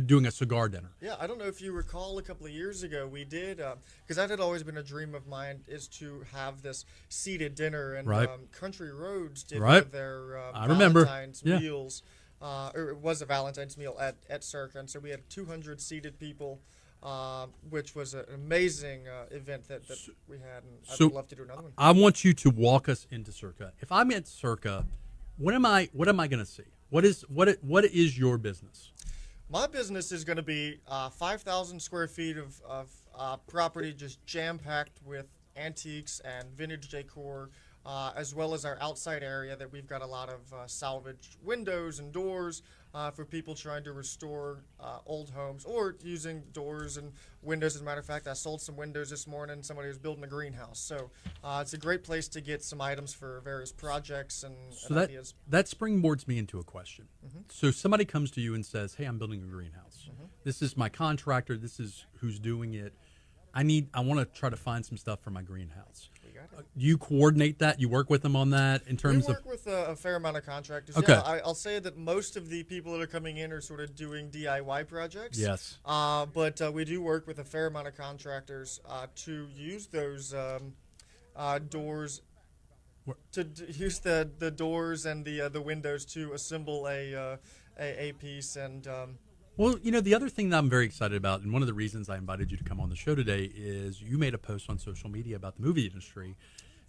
doing a cigar dinner. Yeah, I don't know if you recall a couple of years ago we did, because that had always been a dream of mine, is to have this seated dinner, and Right. Country Roads did Right. one of their I remember. Valentine's meals, or it was a Valentine's meal at Circa, and so we had 200 seated people, which was an amazing event that we had, and I'd love to do another one. I want you to walk us into Circa. If I'm at Circa, what am I going to see? What is your business? My business is going to be 5,000 square feet of property, just jam-packed with antiques and vintage decor, as well as our outside area that we've got a lot of salvaged windows and doors for people trying to restore old homes or using doors and windows. As a matter of fact, I sold some windows this morning. Somebody was building a greenhouse. So it's a great place to get some items for various projects and ideas. That springboards me into a question. So somebody comes to you and says, hey, I'm building a greenhouse. This is my contractor. This is who's doing it. I want to try to find some stuff for my greenhouse. Do you coordinate that? You work with them on that in terms of? We work with a fair amount of contractors. Okay. Yeah, I'll say that most of the people that are coming in are sort of doing DIY projects. Yes. But we do work with a fair amount of contractors to use those doors. Use the doors and the windows to assemble a piece and. Well, the other thing that I'm very excited about, and one of the reasons I invited you to come on the show today, is you made a post on social media about the movie industry.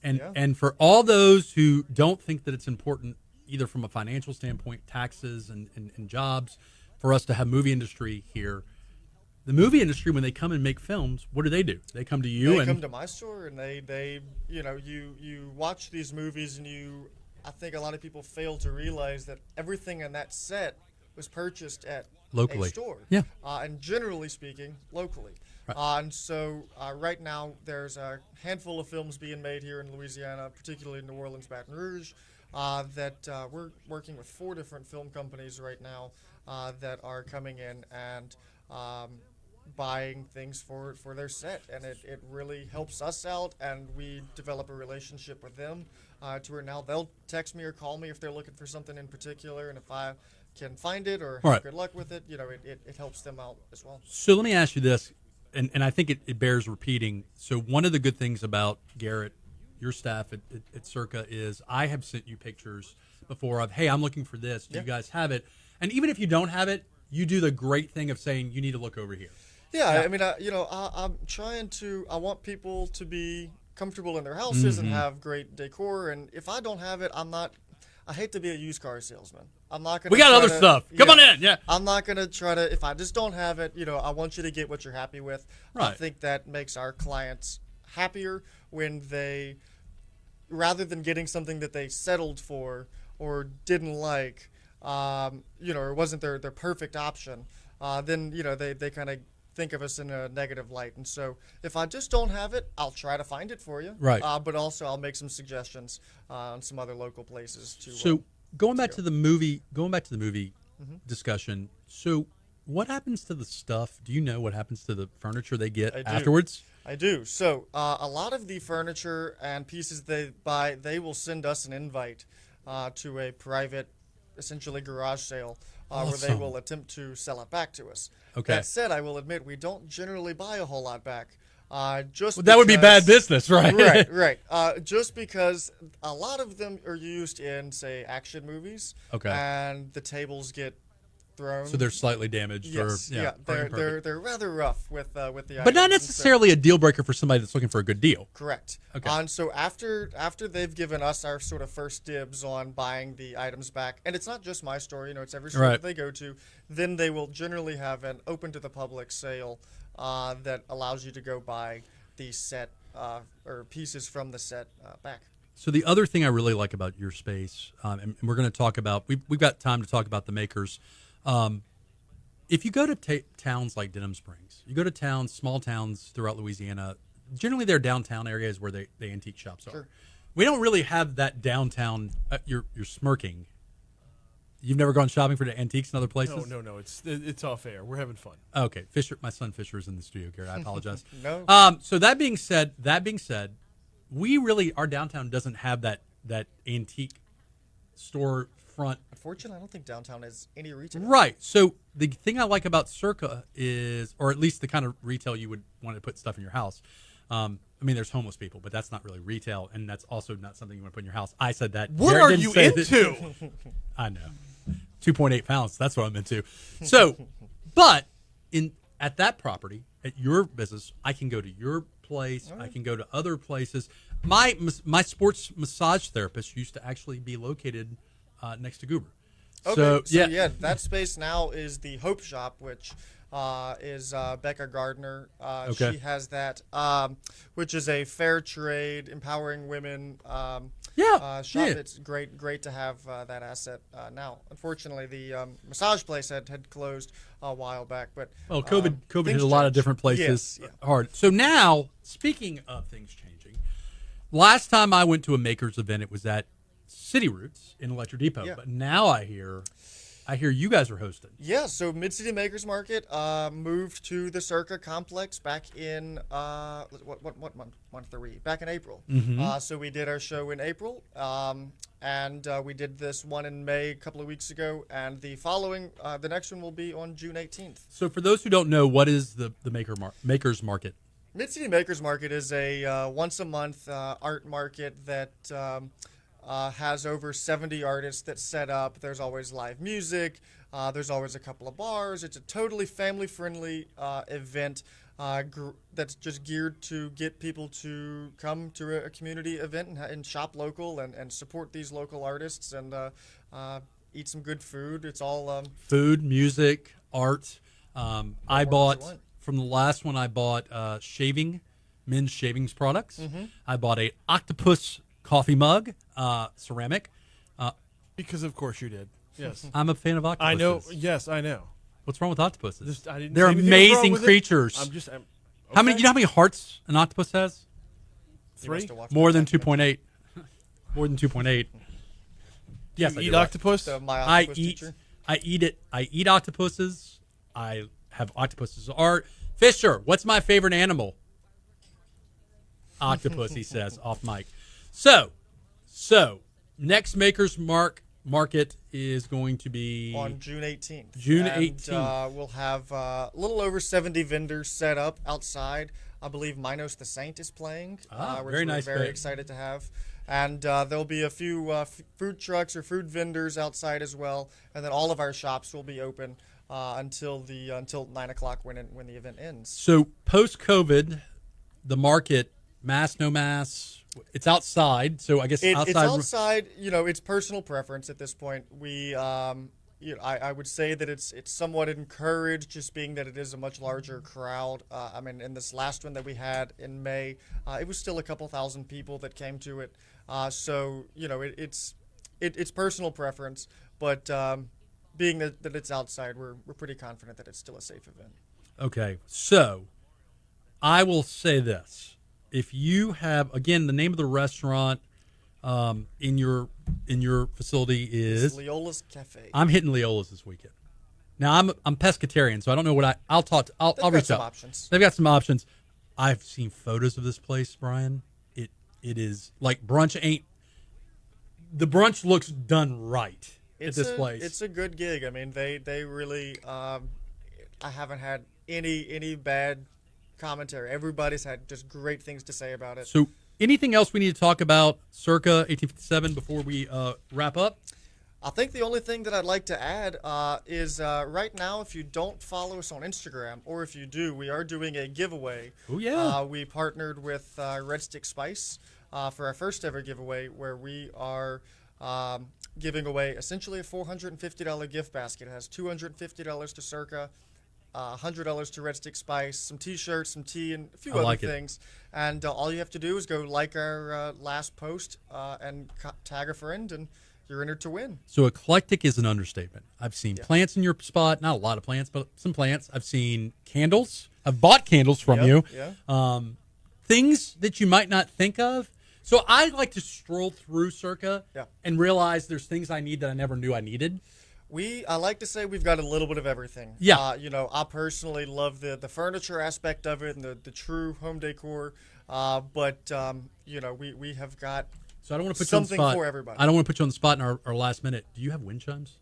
And for all those who don't think that it's important, either from a financial standpoint, taxes and jobs, for us to have movie industry here, the movie industry, when they come and make films, what do? They come to you. They come to my store, and they you watch these movies, and I think a lot of people fail to realize that everything in that set was purchased at locally. A store. Yeah. And generally speaking, locally. Right. And so right now there's a handful of films being made here in Louisiana, particularly New Orleans, Baton Rouge, that we're working with 4 different film companies right now that are coming in and buying things for their set. And it really helps us out, and we develop a relationship with them to where now they'll text me or call me if they're looking for something in particular, and if I can find it or have good luck with it, it helps them out as well. So let me ask you this, and I think it bears repeating. So one of the good things about Garrett, your staff at Circa, is I have sent you pictures before of, hey, I'm looking for this. Do you guys have it? And even if you don't have it, you do the great thing of saying you need to look over here. Yeah. I mean, I'm trying to. I want people to be comfortable in their houses and have great decor. And if I don't have it, I hate to be a used car salesman. I'm not gonna. We got other stuff. Come on in. Yeah. I'm not gonna try to. If I just don't have it, I want you to get what you're happy with. Right. I think that makes our clients happier when they, rather than getting something that they settled for or didn't like, or wasn't their perfect option, then they kind of think of us in a negative light. And so if I just don't have it, I'll try to find it for you. Right. But also I'll make some suggestions on some other local places to. So going back to the movie discussion. So what happens to the stuff? Do you know what happens to the furniture they get afterwards? I do. So a lot of the furniture and pieces they buy, they will send us an invite to a private, essentially garage sale, where they will attempt to sell it back to us. Okay. That said, I will admit we don't generally buy a whole lot back. That would be bad business, right? Right. Just because a lot of them are used in, say, action movies. Okay. And the tables get thrown. So they're slightly damaged. Yes. They're rather rough with the items. But not necessarily a deal breaker for somebody that's looking for a good deal. Correct. Okay. And so after they've given us our sort of first dibs on buying the items back, and it's not just my store, it's every store that they go to, then they will generally have an open to the public sale that allows you to go buy the set or pieces from the set back. So the other thing I really like about your space, and we're going to talk about, we've got time to talk about the makers. If you go to towns like Denham Springs, you go to small towns throughout Louisiana, generally their downtown areas where the antique shops are. Sure. We don't really have that downtown. You're smirking. You've never gone shopping for the antiques in other places? No. It's off air. We're having fun. Okay, my son Fisher is in the studio, Garrett. I apologize. No. So that being said, our downtown doesn't have that antique store front. Unfortunately, I don't think downtown has any retail. Right. So the thing I like about Circa is, or at least the kind of retail you would want to put stuff in your house. There's homeless people, but that's not really retail, and that's also not something you want to put in your house. I said that. What Garrett are didn't you say into? I know. 2.8 pounds. That's what I'm into. So, but at that property, at your business, I can go to your place. I can go to other places. My sports massage therapist used to actually be located next to Goober. Okay, so that space now is the Hope Shop, which is Becca Gardner. She has that, which is a fair trade, empowering women shop. Yeah. It's great to have that asset now. Unfortunately, the massage place had closed a while back, but Well, COVID hit things a lot of change. different places Yes, hard. So now, speaking of things changing, last time I went to a makers event, it was at City Roots in Electro Depot. Yeah. But now I hear you guys are hosting. Yeah, so Mid-City Makers Market moved to the Circa complex back in what month are we? Back in April. So we did our show in April, and we did this one in May a couple of weeks ago, and the next one will be on June 18th. So for those who don't know, what is the makers market? Mid-City Makers Market is a once a month art market that has over 70 artists that set up. There's always live music. There's always a couple of bars. It's a totally family-friendly event that's just geared to get people to come to a community event and shop local and support these local artists and eat some good food. It's all Food, music, art. I bought want. from the last one. I bought men's shavings products. I bought a octopus coffee mug, ceramic. Because of course you did. Yes. I'm a fan of octopuses. I know. Yes, I know. What's wrong with octopuses? I didn't They're say anything was wrong amazing with it. creatures. How many? okay. You know how many hearts an octopus has? You must have watched More the than documentary. 2.8. More than 2.8. Yes, You I eat do. octopus? My I octopus eat. teacher. I eat it. I eat octopuses. I have octopuses. Art. Fisher, what's my favorite animal? Octopus, he says off mic. So next Makers Market is going to be On June 18th. June And, 18th. We'll have a little over 70 vendors set up outside. I believe Minos the Saint is playing, which very we're nice very band. excited to have. And there'll be a few food trucks or food vendors outside as well. And then all of our shops will be open until 9 o'clock when the event ends. So post COVID, the market, mask, no mask, it's outside. So I guess outside. It's outside. It's personal preference at this point. I would say that it's somewhat encouraged, just being that it is a much larger crowd. I mean, in this last one that we had in May, it was still a couple thousand people that came to it. So it's personal preference, but being that it's outside, we're pretty confident that it's still a safe event. Okay, so I will say this: if you have, again, the name of the restaurant in your facility It's is Leola's Cafe. I'm hitting Leola's this weekend. Now I'm pescatarian, so I don't know what I'll talk. I'll They've got reach some out. options. They've got some options. I've seen photos of this place, Brian. It is like brunch ain't. The brunch looks done right at this place. It's a good gig. I mean, they really. I haven't had any bad commentary. Everybody's had just great things to say about it. So, anything else we need to talk about Circa 1857 before we wrap up? I think the only thing that I'd like to add is right now, if you don't follow us on Instagram, or if you do, we are doing a giveaway. Oh, yeah. We partnered with Red Stick Spice for our first ever giveaway, where we are giving away essentially a $450 gift basket. It has $250 to Circa, $100 to Red Stick Spice, some T-shirts, some tea, and a few other things. And all you have to do is go like our last post and tag a friend, and you're entered to win. So eclectic is an understatement. I've seen plants in your spot, not a lot of plants, but some plants. I've seen candles. I've bought candles from you. Yeah. Things that you might not think of. So I like to stroll through Circa and realize there's things I need that I never knew I needed. I like to say we've got a little bit of everything. Yeah. I personally love the furniture aspect of it and the true home decor. But we have got So I don't want to put you on the something spot. for everybody. I don't want to put you on the spot in our last minute. Do you have wind chimes?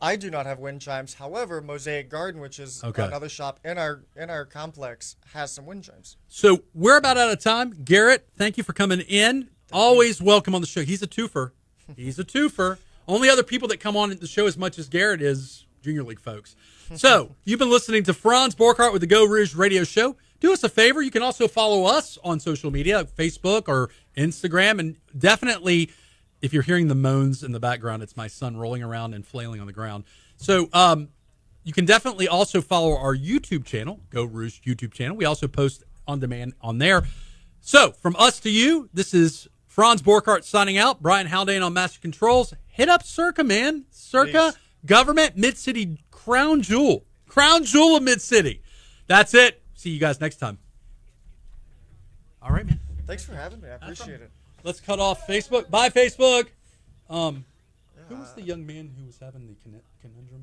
I do not have wind chimes. However, Mosaic Garden, which is another shop in our complex, has some wind chimes. So we're about out of time. Garrett, thank you for coming in. Always welcome on the show. He's a twofer. He's a twofer. Only other people that come on the show as much as Garrett is Junior League folks. So you've been listening to Franz Borghardt with the Geaux Rouge Radio Show. Do us a favor. You can also follow us on social media, Facebook or Instagram. And definitely, if you're hearing the moans in the background, it's my son rolling around and flailing on the ground. So you can definitely also follow our YouTube channel, Geaux Rouge YouTube channel. We also post on demand on there. So from us to you, this is Franz Borkhardt signing out. Brian Haldane on Master Controls. Hit up Circa, man. Circa, Peace. Government, Mid-City, Crown Jewel. Crown Jewel of Mid-City. That's it. See you guys next time. All right, man. Thanks for having me. I appreciate it. Let's cut off Facebook. Bye, Facebook. Who was the young man who was having the conundrum?